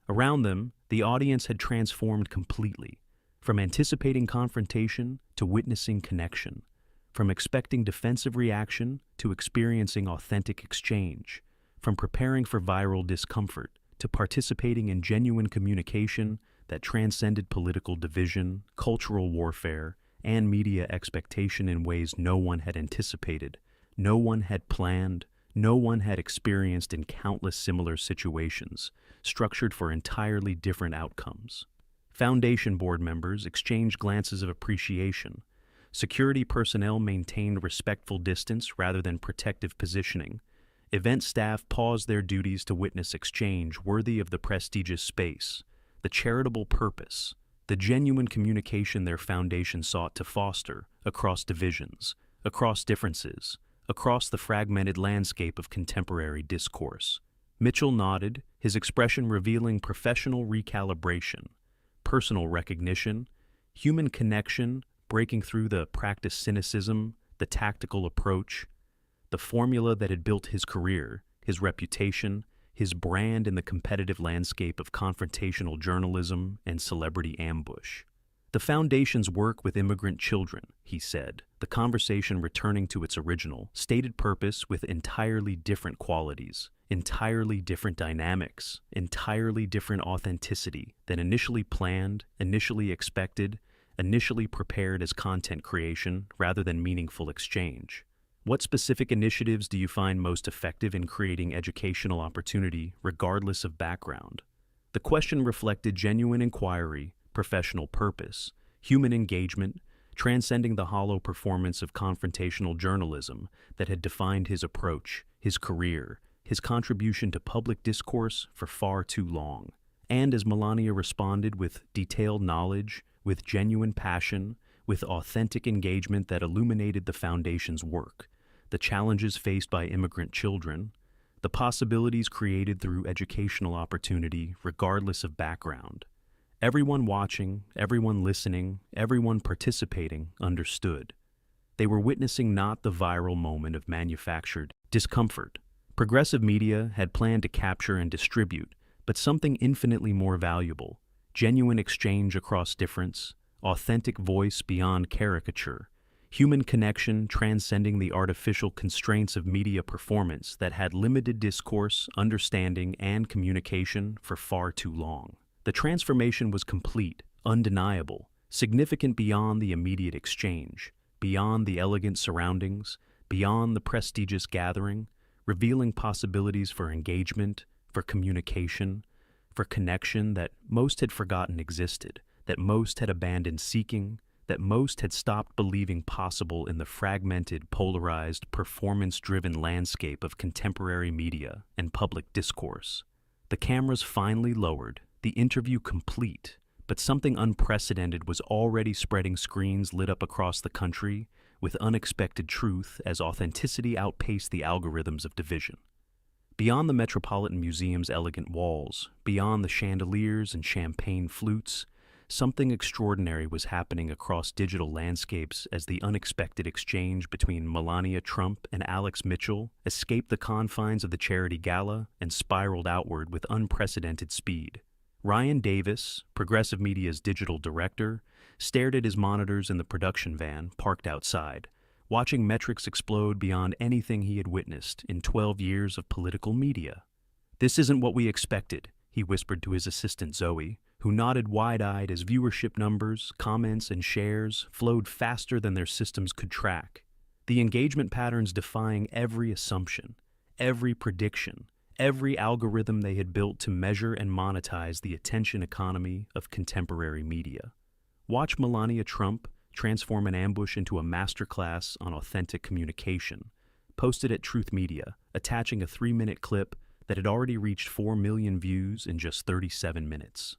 Around them, the audience had transformed completely, from anticipating confrontation to witnessing connection, from expecting defensive reaction to experiencing authentic exchange, from preparing for viral discomfort to participating in genuine communication that transcended political division, cultural warfare, and media expectation in ways no one had anticipated, no one had planned, no one had experienced in countless similar situations, structured for entirely different outcomes. Foundation board members exchanged glances of appreciation. Security personnel maintained respectful distance rather than protective positioning. Event staff paused their duties to witness exchange worthy of the prestigious space, the charitable purpose, the genuine communication their foundation sought to foster across divisions, across differences, across the fragmented landscape of contemporary discourse. Mitchell nodded, his expression revealing professional recalibration, personal recognition, human connection breaking through the practiced cynicism, the tactical approach, the formula that had built his career, his reputation, his brand in the competitive landscape of confrontational journalism and celebrity ambush. The Foundation's work with immigrant children, he said, the conversation returning to its original, stated purpose with entirely different qualities, entirely different dynamics, entirely different authenticity than initially planned, initially expected, initially prepared as content creation rather than meaningful exchange. What specific initiatives do you find most effective in creating educational opportunity regardless of background? The question reflected genuine inquiry, professional purpose, human engagement, transcending the hollow performance of confrontational journalism that had defined his approach, his career, his contribution to public discourse for far too long. And as Melania responded with detailed knowledge, with genuine passion, with authentic engagement that illuminated the Foundation's work, the challenges faced by immigrant children, the possibilities created through educational opportunity regardless of background. Everyone watching, everyone listening, everyone participating understood. They were witnessing not the viral moment of manufactured discomfort. Progressive media had planned to capture and distribute, but something infinitely more valuable: genuine exchange across difference, authentic voice beyond caricature, human connection transcending the artificial constraints of media performance that had limited discourse, understanding, and communication for far too long. The transformation was complete, undeniable, significant beyond the immediate exchange, beyond the elegant surroundings, beyond the prestigious gathering, revealing possibilities for engagement, for communication, for connection that most had forgotten existed, that most had abandoned seeking, that most had stopped believing possible in the fragmented, polarized, performance-driven landscape of contemporary media and public discourse. The cameras finally lowered, the interview complete, but something unprecedented was already spreading screens lit up across the country with unexpected truth as authenticity outpaced the algorithms of division. Beyond the Metropolitan Museum's elegant walls, beyond the chandeliers and champagne flutes, something extraordinary was happening across digital landscapes as the unexpected exchange between Melania Trump and Alex Mitchell escaped the confines of the charity gala and spiraled outward with unprecedented speed. Ryan Davis, Progressive Media's digital director, stared at his monitors in the production van parked outside, watching metrics explode beyond anything he had witnessed in 12 years of political media. "This isn't what we expected," he whispered to his assistant Zoe, who nodded wide-eyed as viewership numbers, comments, and shares flowed faster than their systems could track. The engagement patterns defying every assumption, every prediction, every algorithm they had built to measure and monetize the attention economy of contemporary media. Watch Melania Trump transform an ambush into a masterclass on authentic communication, posted at Truth Media, attaching a 3-minute clip that had already reached 4 million views in just 37 minutes.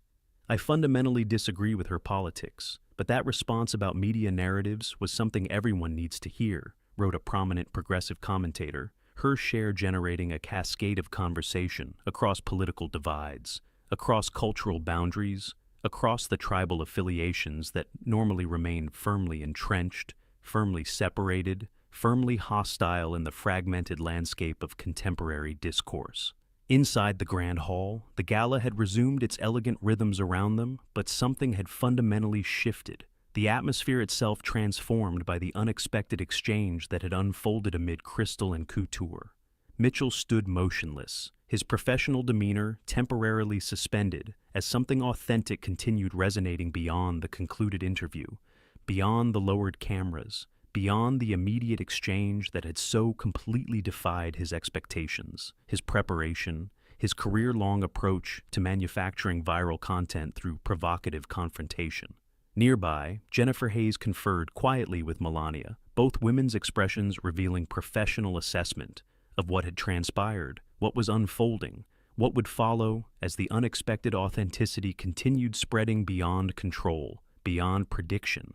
"I fundamentally disagree with her politics, but that response about media narratives was something everyone needs to hear," wrote a prominent progressive commentator, her share generating a cascade of conversation across political divides, across cultural boundaries, across the tribal affiliations that normally remain firmly entrenched, firmly separated, firmly hostile in the fragmented landscape of contemporary discourse. Inside the Grand Hall, the gala had resumed its elegant rhythms around them, but something had fundamentally shifted, the atmosphere itself transformed by the unexpected exchange that had unfolded amid crystal and couture. Mitchell stood motionless, his professional demeanor temporarily suspended as something authentic continued resonating beyond the concluded interview, beyond the lowered cameras, beyond the immediate exchange that had so completely defied his expectations, his preparation, his career-long approach to manufacturing viral content through provocative confrontation. Nearby, Jennifer Hayes conferred quietly with Melania, both women's expressions revealing professional assessment of what had transpired, what was unfolding, what would follow as the unexpected authenticity continued spreading beyond control, beyond prediction,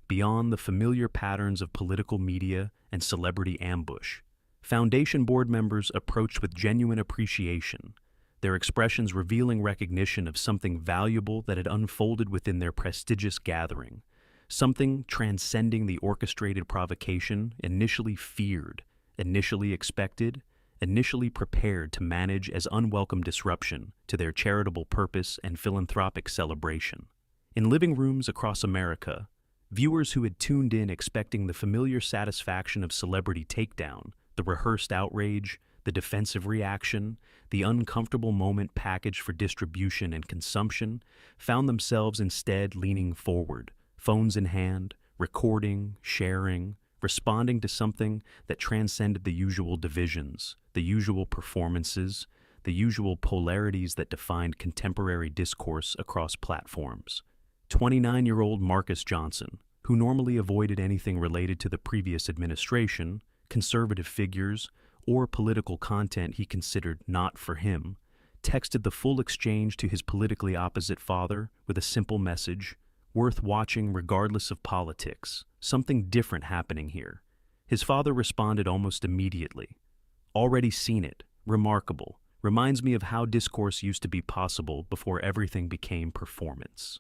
beyond the familiar patterns of political media and celebrity ambush. Foundation board members approached with genuine appreciation, their expressions revealing recognition of something valuable that had unfolded within their prestigious gathering, something transcending the orchestrated provocation initially feared, initially expected, initially prepared to manage as unwelcome disruption to their charitable purpose and philanthropic celebration. In living rooms across America, viewers who had tuned in expecting the familiar satisfaction of celebrity takedown, the rehearsed outrage, the defensive reaction, the uncomfortable moment packaged for distribution and consumption, found themselves instead leaning forward, phones in hand, recording, sharing, responding to something that transcended the usual divisions, the usual performances, the usual polarities that defined contemporary discourse across platforms. 29-year-old Marcus Johnson, who normally avoided anything related to the previous administration, conservative figures, or political content he considered not for him, texted the full exchange to his politically opposite father with a simple message: worth watching regardless of politics, something different happening here. His father responded almost immediately: already seen it, remarkable, reminds me of how discourse used to be possible before everything became performance.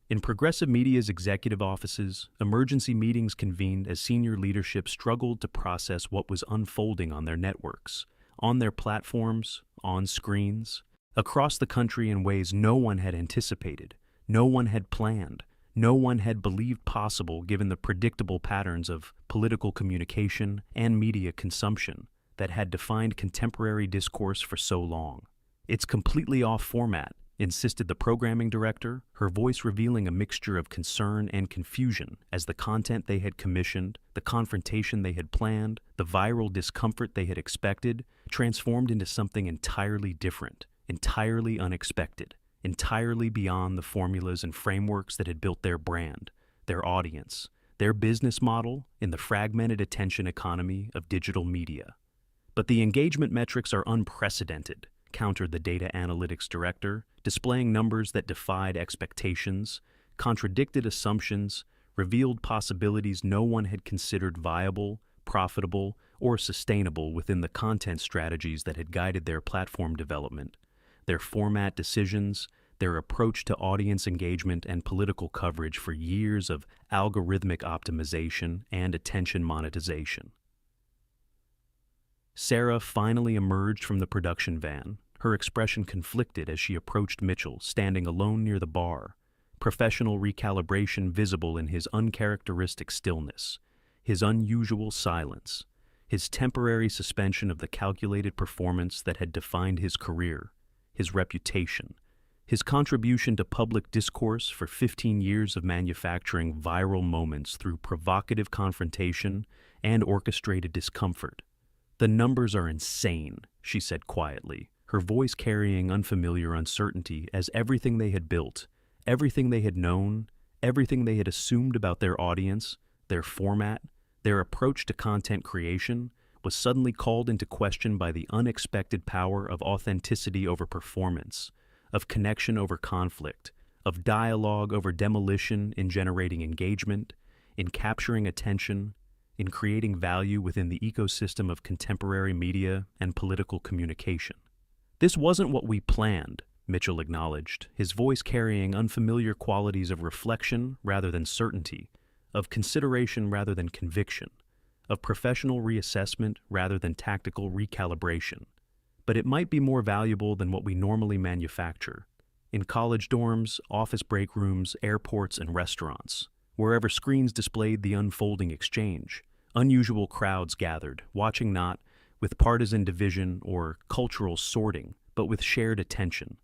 In progressive media's executive offices, emergency meetings convened as senior leadership struggled to process what was unfolding on their networks, on their platforms, on screens, across the country in ways no one had anticipated, no one had planned, no one had believed possible given the predictable patterns of political communication and media consumption that had defined contemporary discourse for so long. It's completely off format, insisted the programming director, her voice revealing a mixture of concern and confusion as the content they had commissioned, the confrontation they had planned, the viral discomfort they had expected, transformed into something entirely different, entirely unexpected, entirely beyond the formulas and frameworks that had built their brand, their audience, their business model in the fragmented attention economy of digital media. But the engagement metrics are unprecedented, countered the data analytics director, displaying numbers that defied expectations, contradicted assumptions, revealed possibilities no one had considered viable, profitable, or sustainable within the content strategies that had guided their platform development, their format decisions, their approach to audience engagement and political coverage for years of algorithmic optimization and attention monetization. Sarah finally emerged from the production van, her expression conflicted as she approached Mitchell, standing alone near the bar, professional recalibration visible in his uncharacteristic stillness, his unusual silence, his temporary suspension of the calculated performance that had defined his career, his reputation, his contribution to public discourse for 15 years of manufacturing viral moments through provocative confrontation and orchestrated discomfort. "The numbers are insane," she said quietly, her voice carrying unfamiliar uncertainty as everything they had built, everything they had known, everything they had assumed about their audience, their format, their approach to content creation, was suddenly called into question by the unexpected power of authenticity over performance, of connection over conflict, of dialogue over demolition in generating engagement, in capturing attention, in creating value within the ecosystem of contemporary media and political communication. "This wasn't what we planned," Mitchell acknowledged, his voice carrying unfamiliar qualities of reflection rather than certainty, of consideration rather than conviction, of professional reassessment rather than tactical recalibration. "But it might be more valuable than what we normally manufacture. In college dorms, office break rooms, airports, and restaurants, wherever screens displayed the unfolding exchange, unusual crowds gathered, watching not with partisan division or cultural sorting, but with shared attention,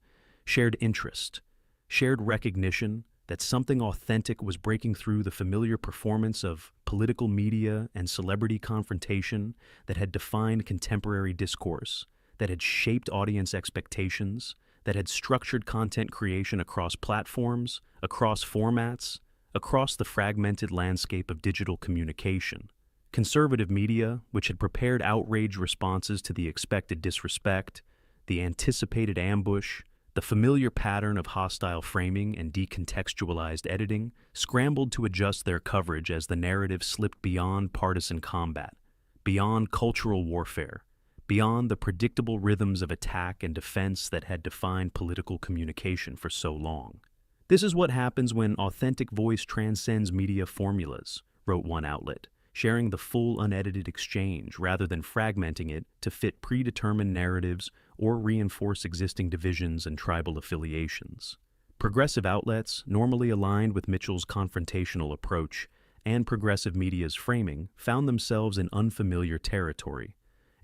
shared interest, shared recognition that something authentic was breaking through the familiar performance of political media and celebrity confrontation that had defined contemporary discourse, that had shaped audience expectations, that had structured content creation across platforms, across formats, across the fragmented landscape of digital communication. Conservative media, which had prepared outraged responses to the expected disrespect, the anticipated ambush, the familiar pattern of hostile framing and decontextualized editing, scrambled to adjust their coverage as the narrative slipped beyond partisan combat, beyond cultural warfare, beyond the predictable rhythms of attack and defense that had defined political communication for so long. "This is what happens when authentic voice transcends media formulas," wrote one outlet, sharing the full unedited exchange rather than fragmenting it to fit predetermined narratives or reinforce existing divisions and tribal affiliations. Progressive outlets, normally aligned with Mitchell's confrontational approach and progressive media's framing, found themselves in unfamiliar territory,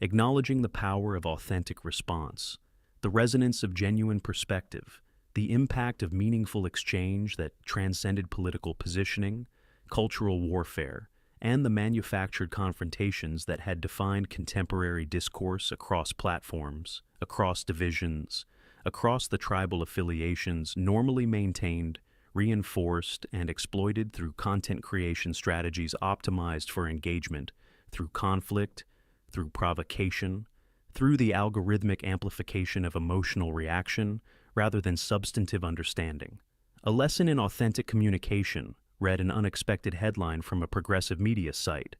acknowledging the power of authentic response, the resonance of genuine perspective, the impact of meaningful exchange that transcended political positioning, cultural warfare, and the manufactured confrontations that had defined contemporary discourse across platforms, across divisions, across the tribal affiliations normally maintained, reinforced, and exploited through content creation strategies optimized for engagement, through conflict, through provocation, through the algorithmic amplification of emotional reaction rather than substantive understanding. A lesson in authentic communication, read an unexpected headline from a progressive media site,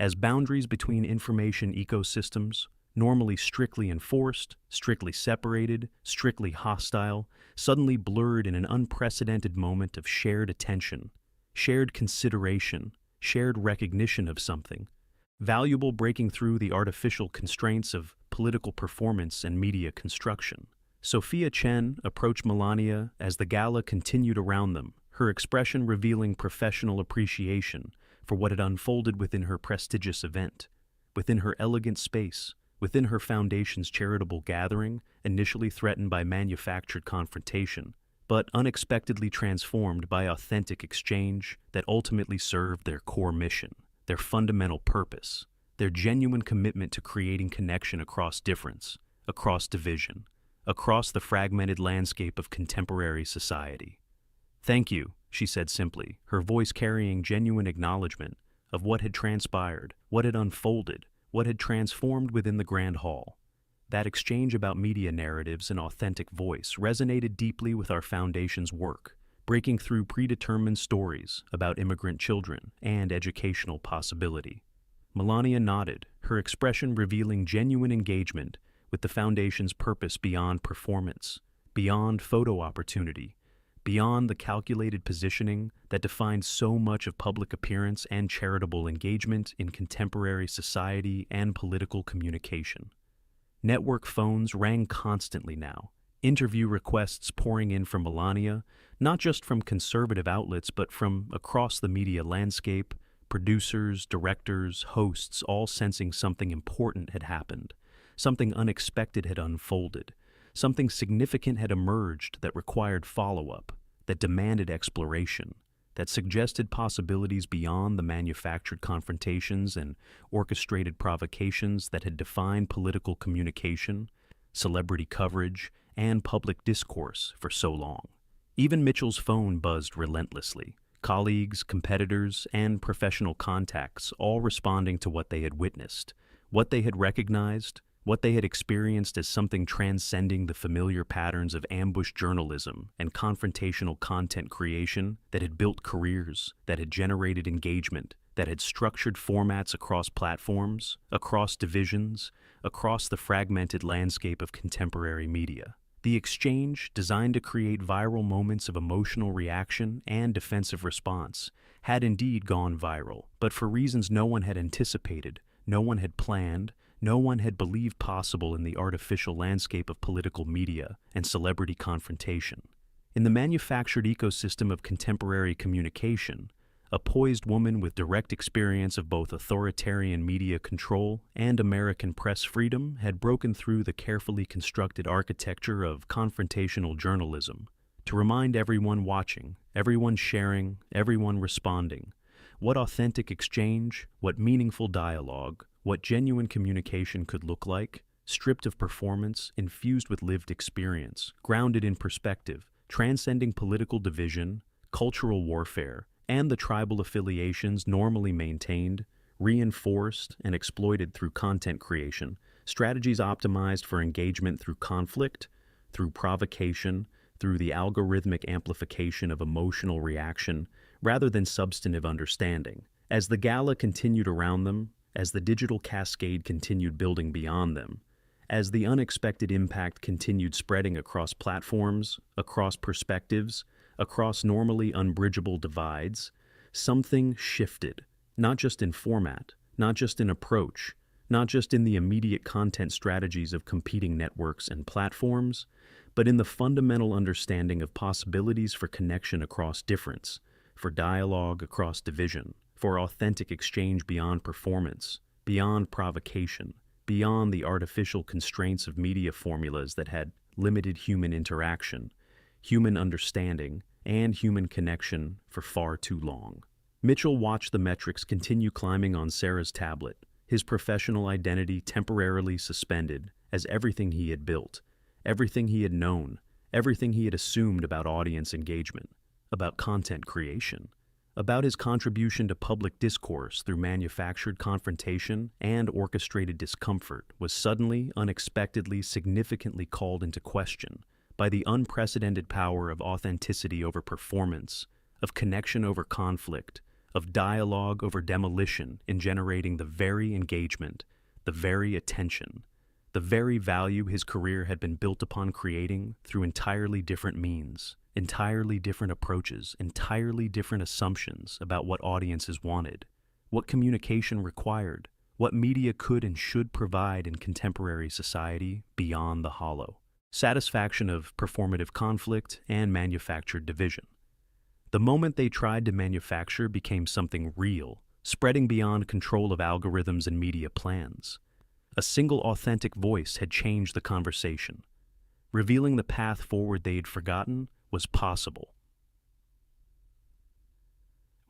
as boundaries between information ecosystems, normally strictly enforced, strictly separated, strictly hostile, suddenly blurred in an unprecedented moment of shared attention, shared consideration, shared recognition of something, valuable breaking through the artificial constraints of political performance and media construction. Sophia Chen approached Melania as the gala continued around them, her expression revealing professional appreciation for what had unfolded within her prestigious event, within her elegant space, within her foundation's charitable gathering, initially threatened by manufactured confrontation, but unexpectedly transformed by authentic exchange that ultimately served their core mission, their fundamental purpose, their genuine commitment to creating connection across difference, across division, across the fragmented landscape of contemporary society. "Thank you," she said simply, her voice carrying genuine acknowledgement of what had transpired, what had unfolded, what had transformed within the Grand Hall. That exchange about media narratives and authentic voice resonated deeply with our foundation's work, breaking through predetermined stories about immigrant children and educational possibility. Melania nodded, her expression revealing genuine engagement with the foundation's purpose beyond performance, beyond photo opportunity, beyond the calculated positioning that defined so much of public appearance and charitable engagement in contemporary society and political communication. Network phones rang constantly now, interview requests pouring in from Melania, not just from conservative outlets but from across the media landscape, producers, directors, hosts, all sensing something important had happened, something unexpected had unfolded, something significant had emerged that required follow-up, that demanded exploration, that suggested possibilities beyond the manufactured confrontations and orchestrated provocations that had defined political communication, celebrity coverage, and public discourse for so long. Even Mitchell's phone buzzed relentlessly, colleagues, competitors, and professional contacts all responding to what they had witnessed, what they had recognized, what they had experienced as something transcending the familiar patterns of ambush journalism and confrontational content creation that had built careers, that had generated engagement, that had structured formats across platforms, across divisions, across the fragmented landscape of contemporary media. The exchange, designed to create viral moments of emotional reaction and defensive response, had indeed gone viral, but for reasons no one had anticipated, no one had planned, no one had believed possible in the artificial landscape of political media and celebrity confrontation. In the manufactured ecosystem of contemporary communication, a poised woman with direct experience of both authoritarian media control and American press freedom had broken through the carefully constructed architecture of confrontational journalism to remind everyone watching, everyone sharing, everyone responding, what authentic exchange, what meaningful dialogue, what genuine communication could look like, stripped of performance, infused with lived experience, grounded in perspective, transcending political division, cultural warfare, and the tribal affiliations normally maintained, reinforced, and exploited through content creation, strategies optimized for engagement through conflict, through provocation, through the algorithmic amplification of emotional reaction, rather than substantive understanding. As the gala continued around them, as the digital cascade continued building beyond them, as the unexpected impact continued spreading across platforms, across perspectives, across normally unbridgeable divides, something shifted, not just in format, not just in approach, not just in the immediate content strategies of competing networks and platforms, but in the fundamental understanding of possibilities for connection across difference, for dialogue across division, for authentic exchange beyond performance, beyond provocation, beyond the artificial constraints of media formulas that had limited human interaction, human understanding, and human connection for far too long. Mitchell watched the metrics continue climbing on Sarah's tablet, his professional identity temporarily suspended as everything he had built, everything he had known, everything he had assumed about audience engagement, about content creation, about his contribution to public discourse through manufactured confrontation and orchestrated discomfort was suddenly, unexpectedly, significantly called into question by the unprecedented power of authenticity over performance, of connection over conflict, of dialogue over demolition in generating the very engagement, the very attention, the very value his career had been built upon creating through entirely different means, entirely different approaches, entirely different assumptions about what audiences wanted, what communication required, what media could and should provide in contemporary society beyond the hollow. Satisfaction of performative conflict and manufactured division. The moment they tried to manufacture became something real, spreading beyond control of algorithms and media plans. A single authentic voice had changed the conversation. Revealing the path forward they'd forgotten was possible.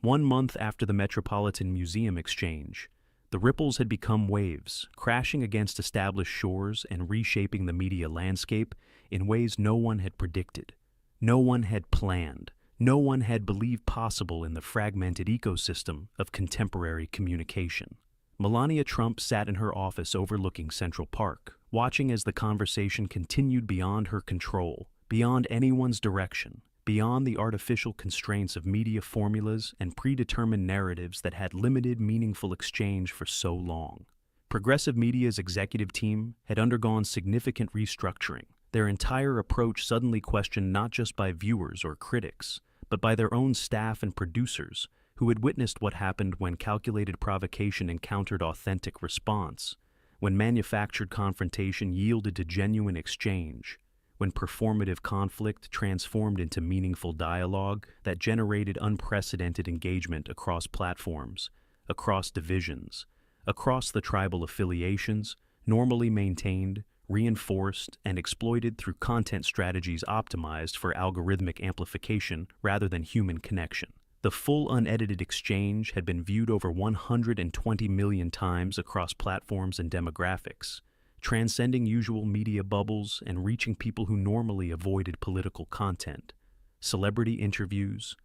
1 month after the Metropolitan Museum exchange, the ripples had become waves, crashing against established shores and reshaping the media landscape in ways no one had predicted, no one had planned, no one had believed possible in the fragmented ecosystem of contemporary communication. Melania Trump sat in her office overlooking Central Park, watching as the conversation continued beyond her control, beyond anyone's direction, beyond the artificial constraints of media formulas and predetermined narratives that had limited meaningful exchange for so long. Progressive Media's executive team had undergone significant restructuring, their entire approach suddenly questioned not just by viewers or critics, but by their own staff and producers, who had witnessed what happened when calculated provocation encountered authentic response, when manufactured confrontation yielded to genuine exchange, when performative conflict transformed into meaningful dialogue that generated unprecedented engagement across platforms, across divisions, across the tribal affiliations, normally maintained, reinforced, and exploited through content strategies optimized for algorithmic amplification rather than human connection. The full unedited exchange had been viewed over 120 million times across platforms and demographics, transcending usual media bubbles and reaching people who normally avoided political content, celebrity interviews,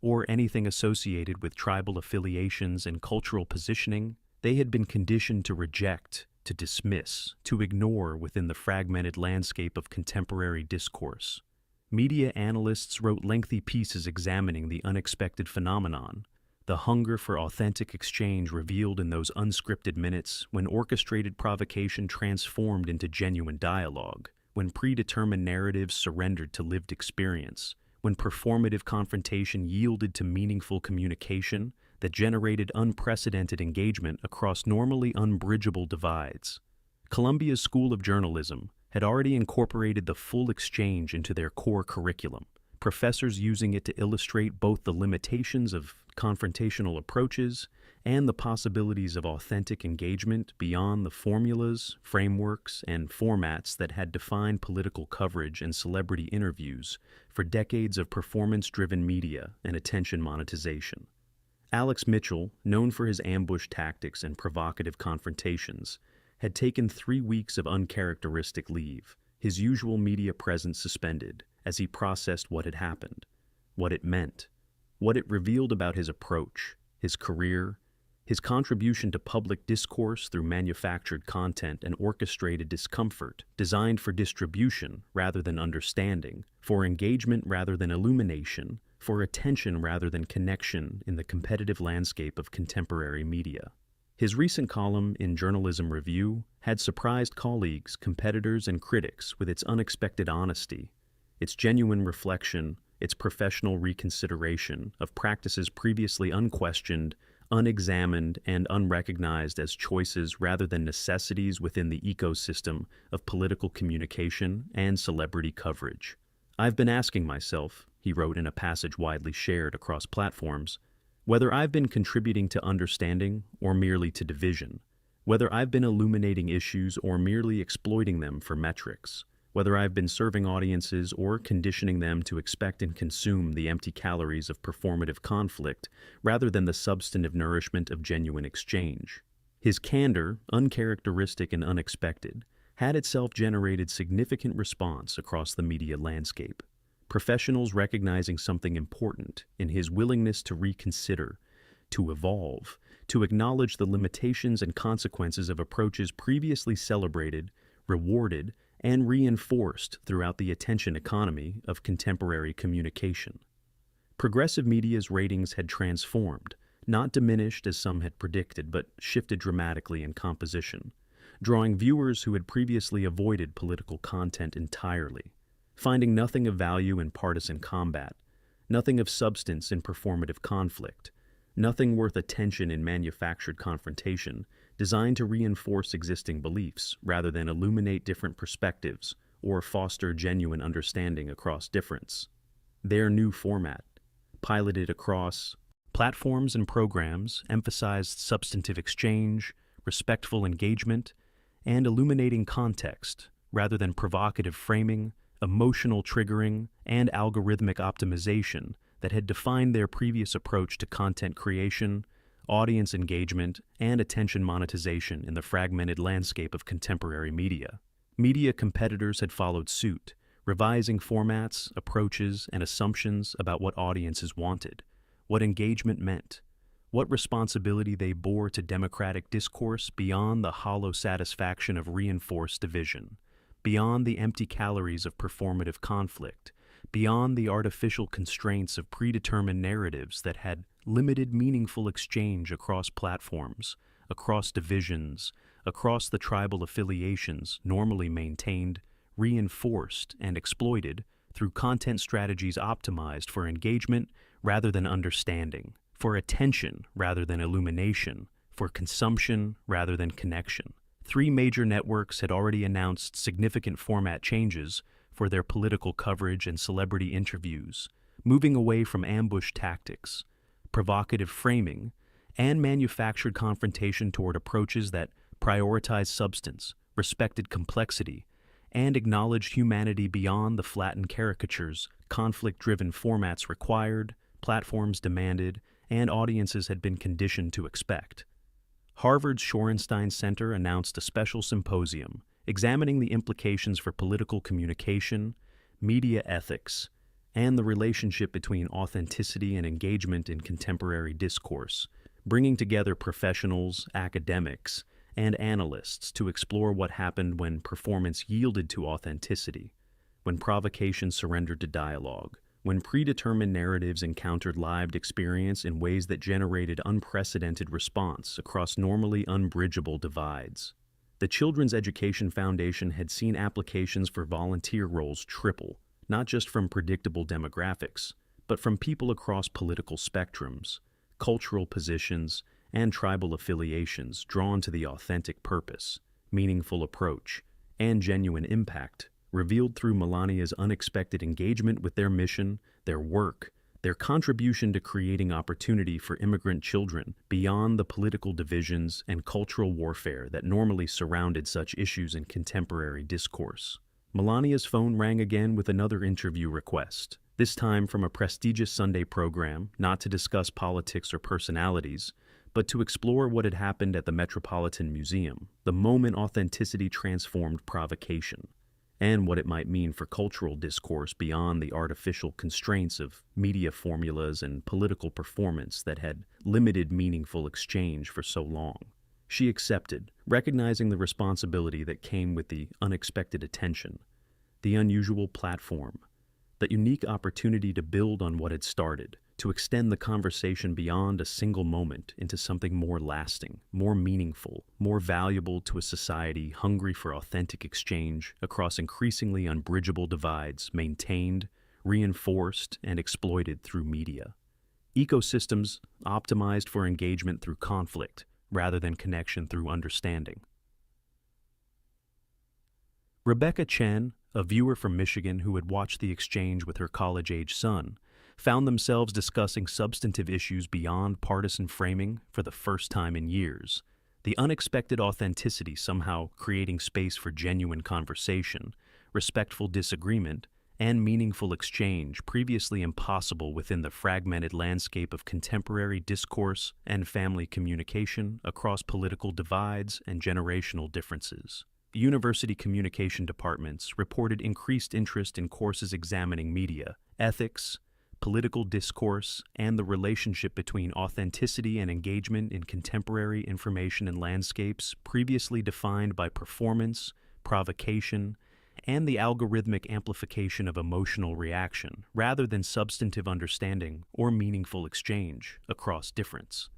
or anything associated with tribal affiliations and cultural positioning. They had been conditioned to reject, to dismiss, to ignore within the fragmented landscape of contemporary discourse. Media analysts wrote lengthy pieces examining the unexpected phenomenon, the hunger for authentic exchange revealed in those unscripted minutes when orchestrated provocation transformed into genuine dialogue, when predetermined narratives surrendered to lived experience, when performative confrontation yielded to meaningful communication that generated unprecedented engagement across normally unbridgeable divides. Columbia's School of Journalism had already incorporated the full exchange into their core curriculum, professors using it to illustrate both the limitations of confrontational approaches and the possibilities of authentic engagement beyond the formulas, frameworks, and formats that had defined political coverage and celebrity interviews for decades of performance-driven media and attention monetization. Alex Mitchell, known for his ambush tactics and provocative confrontations, had taken 3 weeks of uncharacteristic leave, his usual media presence suspended, as he processed what had happened, what it meant, what it revealed about his approach, his career, his contribution to public discourse through manufactured content and orchestrated discomfort, designed for distribution rather than understanding, for engagement rather than illumination, for attention rather than connection in the competitive landscape of contemporary media. His recent column in Journalism Review had surprised colleagues, competitors, and critics with its unexpected honesty, its genuine reflection, its professional reconsideration of practices previously unquestioned, unexamined, and unrecognized as choices rather than necessities within the ecosystem of political communication and celebrity coverage. "I've been asking myself," he wrote in a passage widely shared across platforms, "whether I've been contributing to understanding or merely to division, whether I've been illuminating issues or merely exploiting them for metrics, whether I've been serving audiences or conditioning them to expect and consume the empty calories of performative conflict rather than the substantive nourishment of genuine exchange. His candor, uncharacteristic and unexpected, had itself generated significant response across the media landscape. Professionals recognizing something important in his willingness to reconsider, to evolve, to acknowledge the limitations and consequences of approaches previously celebrated, rewarded, and reinforced throughout the attention economy of contemporary communication. Progressive media's ratings had transformed, not diminished as some had predicted, but shifted dramatically in composition, drawing viewers who had previously avoided political content entirely, finding nothing of value in partisan combat, nothing of substance in performative conflict, nothing worth attention in manufactured confrontation designed to reinforce existing beliefs rather than illuminate different perspectives or foster genuine understanding across difference. Their new format, piloted across platforms and programs, emphasized substantive exchange, respectful engagement, and illuminating context rather than provocative framing, emotional triggering, and algorithmic optimization that had defined their previous approach to content creation, audience engagement, and attention monetization in the fragmented landscape of contemporary media. Media competitors had followed suit, revising formats, approaches, and assumptions about what audiences wanted, what engagement meant, what responsibility they bore to democratic discourse beyond the hollow satisfaction of reinforced division, beyond the empty calories of performative conflict, beyond the artificial constraints of predetermined narratives that had limited meaningful exchange across platforms, across divisions, across the tribal affiliations normally maintained, reinforced, and exploited through content strategies optimized for engagement rather than understanding, for attention rather than illumination, for consumption rather than connection. 3 major networks had already announced significant format changes for their political coverage and celebrity interviews, moving away from ambush tactics, provocative framing, and manufactured confrontation toward approaches that prioritized substance, respected complexity, and acknowledged humanity beyond the flattened caricatures conflict-driven formats required, platforms demanded, and audiences had been conditioned to expect. Harvard's Shorenstein Center announced a special symposium examining the implications for political communication, media ethics, and the relationship between authenticity and engagement in contemporary discourse, bringing together professionals, academics, and analysts to explore what happened when performance yielded to authenticity, when provocation surrendered to dialogue, when predetermined narratives encountered lived experience in ways that generated unprecedented response across normally unbridgeable divides. The Children's Education Foundation had seen applications for volunteer roles triple, not just from predictable demographics, but from people across political spectrums, cultural positions, and tribal affiliations drawn to the authentic purpose, meaningful approach, and genuine impact revealed through Melania's unexpected engagement with their mission, their work, their contribution to creating opportunity for immigrant children beyond the political divisions and cultural warfare that normally surrounded such issues in contemporary discourse. Melania's phone rang again with another interview request, this time from a prestigious Sunday program, not to discuss politics or personalities, but to explore what had happened at the Metropolitan Museum, the moment authenticity transformed provocation, and what it might mean for cultural discourse beyond the artificial constraints of media formulas and political performance that had limited meaningful exchange for so long. She accepted, recognizing the responsibility that came with the unexpected attention, the unusual platform, the unique opportunity to build on what had started, to extend the conversation beyond a single moment into something more lasting, more meaningful, more valuable to a society hungry for authentic exchange across increasingly unbridgeable divides maintained, reinforced, and exploited through media. Ecosystems optimized for engagement through conflict rather than connection through understanding. Rebecca Chen, a viewer from Michigan who had watched the exchange with her college-age son, found themselves discussing substantive issues beyond partisan framing for the first time in years. The unexpected authenticity somehow creating space for genuine conversation, respectful disagreement, and meaningful exchange previously impossible within the fragmented landscape of contemporary discourse and family communication across political divides and generational differences. University communication departments reported increased interest in courses examining media, ethics, political discourse, and the relationship between authenticity and engagement in contemporary information and landscapes previously defined by performance, provocation, and the algorithmic amplification of emotional reaction, rather than substantive understanding or meaningful exchange across difference.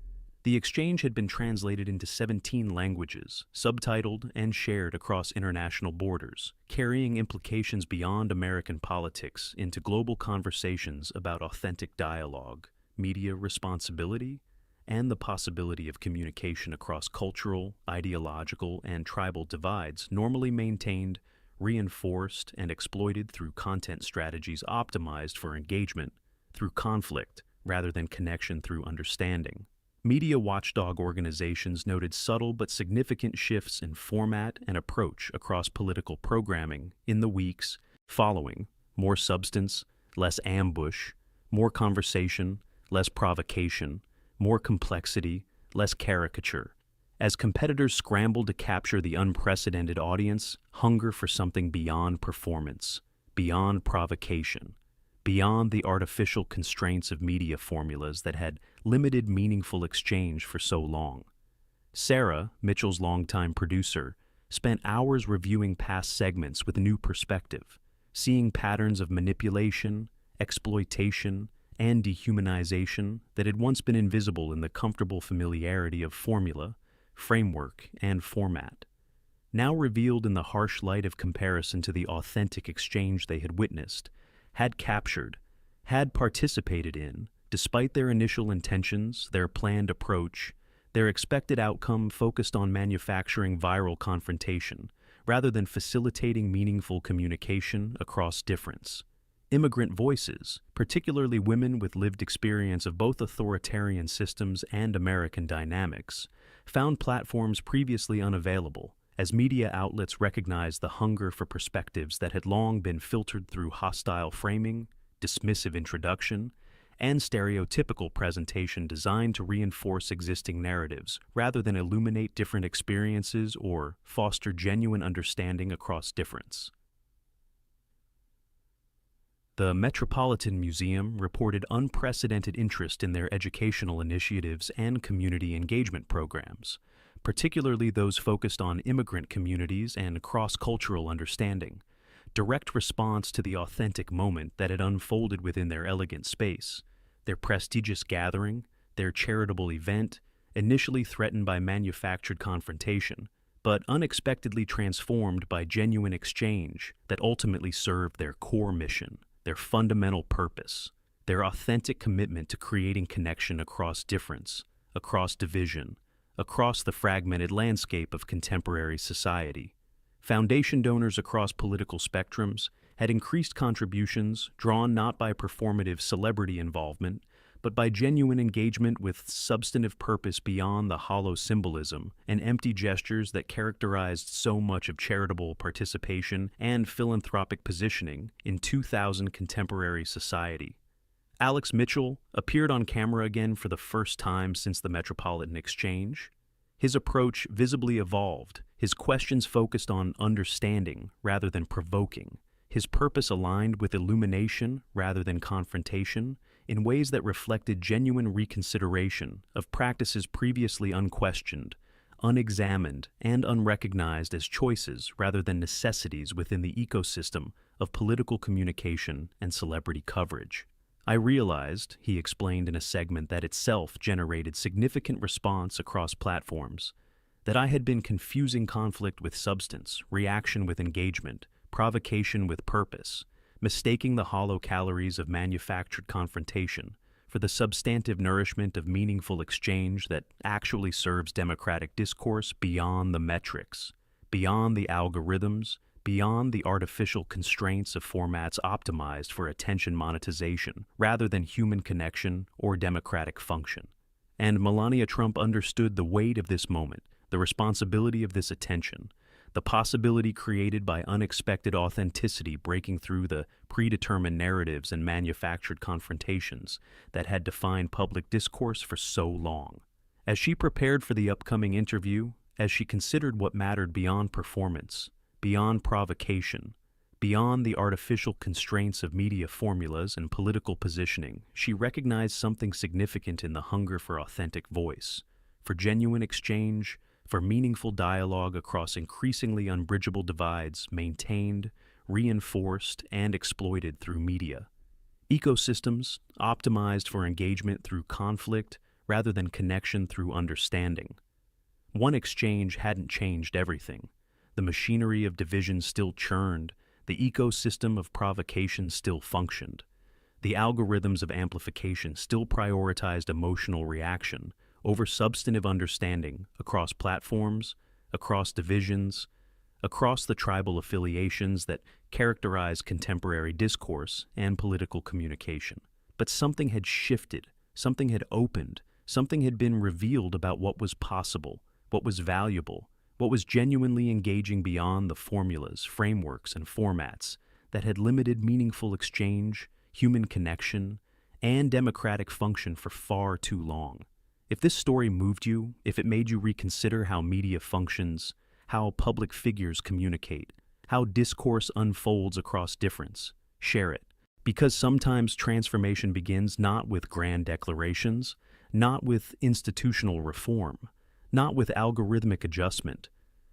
The exchange had been translated into 17 languages, subtitled and shared across international borders, carrying implications beyond American politics into global conversations about authentic dialogue, media responsibility, and the possibility of communication across cultural, ideological, and tribal divides normally maintained, reinforced, and exploited through content strategies optimized for engagement through conflict rather than connection through understanding. Media watchdog organizations noted subtle but significant shifts in format and approach across political programming in the weeks following: more substance, less ambush; more conversation, less provocation; more complexity, less caricature. As competitors scrambled to capture the unprecedented audience, hunger for something beyond performance, beyond provocation, beyond the artificial constraints of media formulas that had limited meaningful exchange for so long. Sarah, Mitchell's longtime producer, spent hours reviewing past segments with new perspective, seeing patterns of manipulation, exploitation, and dehumanization that had once been invisible in the comfortable familiarity of formula, framework, and format. Now revealed in the harsh light of comparison to the authentic exchange they had witnessed, had captured, had participated in, despite their initial intentions, their planned approach, their expected outcome focused on manufacturing viral confrontation, rather than facilitating meaningful communication across difference. Immigrant voices, particularly women with lived experience of both authoritarian systems and American dynamics, found platforms previously unavailable, as media outlets recognized the hunger for perspectives that had long been filtered through hostile framing, dismissive introduction, and stereotypical presentation designed to reinforce existing narratives rather than illuminate different experiences or foster genuine understanding across difference. The Metropolitan Museum reported unprecedented interest in their educational initiatives and community engagement programs, particularly those focused on immigrant communities and cross-cultural understanding, direct response to the authentic moment that had unfolded within their elegant space, their prestigious gathering, their charitable event, initially threatened by manufactured confrontation, but unexpectedly transformed by genuine exchange that ultimately served their core mission, their fundamental purpose, their authentic commitment to creating connection across difference, across division, across the fragmented landscape of contemporary society. Foundation donors across political spectrums had increased contributions drawn not by performative celebrity involvement, but by genuine engagement with substantive purpose beyond the hollow symbolism and empty gestures that characterized so much of charitable participation and philanthropic positioning in 2000 contemporary society. Alex Mitchell appeared on camera again for the first time since the Metropolitan Exchange. His approach visibly evolved, his questions focused on understanding rather than provoking, his purpose aligned with illumination rather than confrontation, in ways that reflected genuine reconsideration of practices previously unquestioned, unexamined, and unrecognized as choices rather than necessities within the ecosystem of political communication and celebrity coverage. I realized, he explained in a segment that itself generated significant response across platforms, that I had been confusing conflict with substance, reaction with engagement, provocation with purpose, mistaking the hollow calories of manufactured confrontation for the substantive nourishment of meaningful exchange that actually serves democratic discourse beyond the metrics, beyond the algorithms, beyond the artificial constraints of formats optimized for attention monetization rather than human connection or democratic function. And Melania Trump understood the weight of this moment, the responsibility of this attention, the possibility created by unexpected authenticity breaking through the predetermined narratives and manufactured confrontations that had defined public discourse for so long. As she prepared for the upcoming interview, as she considered what mattered beyond performance, beyond provocation, beyond the artificial constraints of media formulas and political positioning, she recognized something significant in the hunger for authentic voice, for genuine exchange, for meaningful dialogue across increasingly unbridgeable divides maintained, reinforced, and exploited through media. Ecosystems optimized for engagement through conflict rather than connection through understanding. One exchange hadn't changed everything. The machinery of division still churned, the ecosystem of provocation still functioned. The algorithms of amplification still prioritized emotional reaction over substantive understanding across platforms, across divisions, across the tribal affiliations that characterize contemporary discourse and political communication. But something had shifted, something had opened, something had been revealed about what was possible, what was valuable, what was genuinely engaging beyond the formulas, frameworks, and formats that had limited meaningful exchange, human connection, and democratic function for far too long. If this story moved you, if it made you reconsider how media functions, how public figures communicate, how discourse unfolds across difference, share it. Because sometimes transformation begins not with grand declarations, not with institutional reform, not with algorithmic adjustment,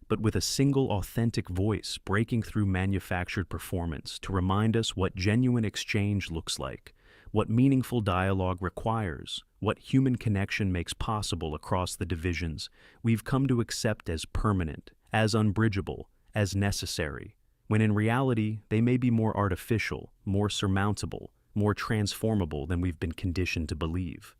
but with a single authentic voice breaking through manufactured performance to remind us what genuine exchange looks like, what meaningful dialogue requires, what human connection makes possible across the divisions we've come to accept as permanent, as unbridgeable, as necessary, when in reality they may be more artificial, more surmountable, more transformable than we've been conditioned to believe.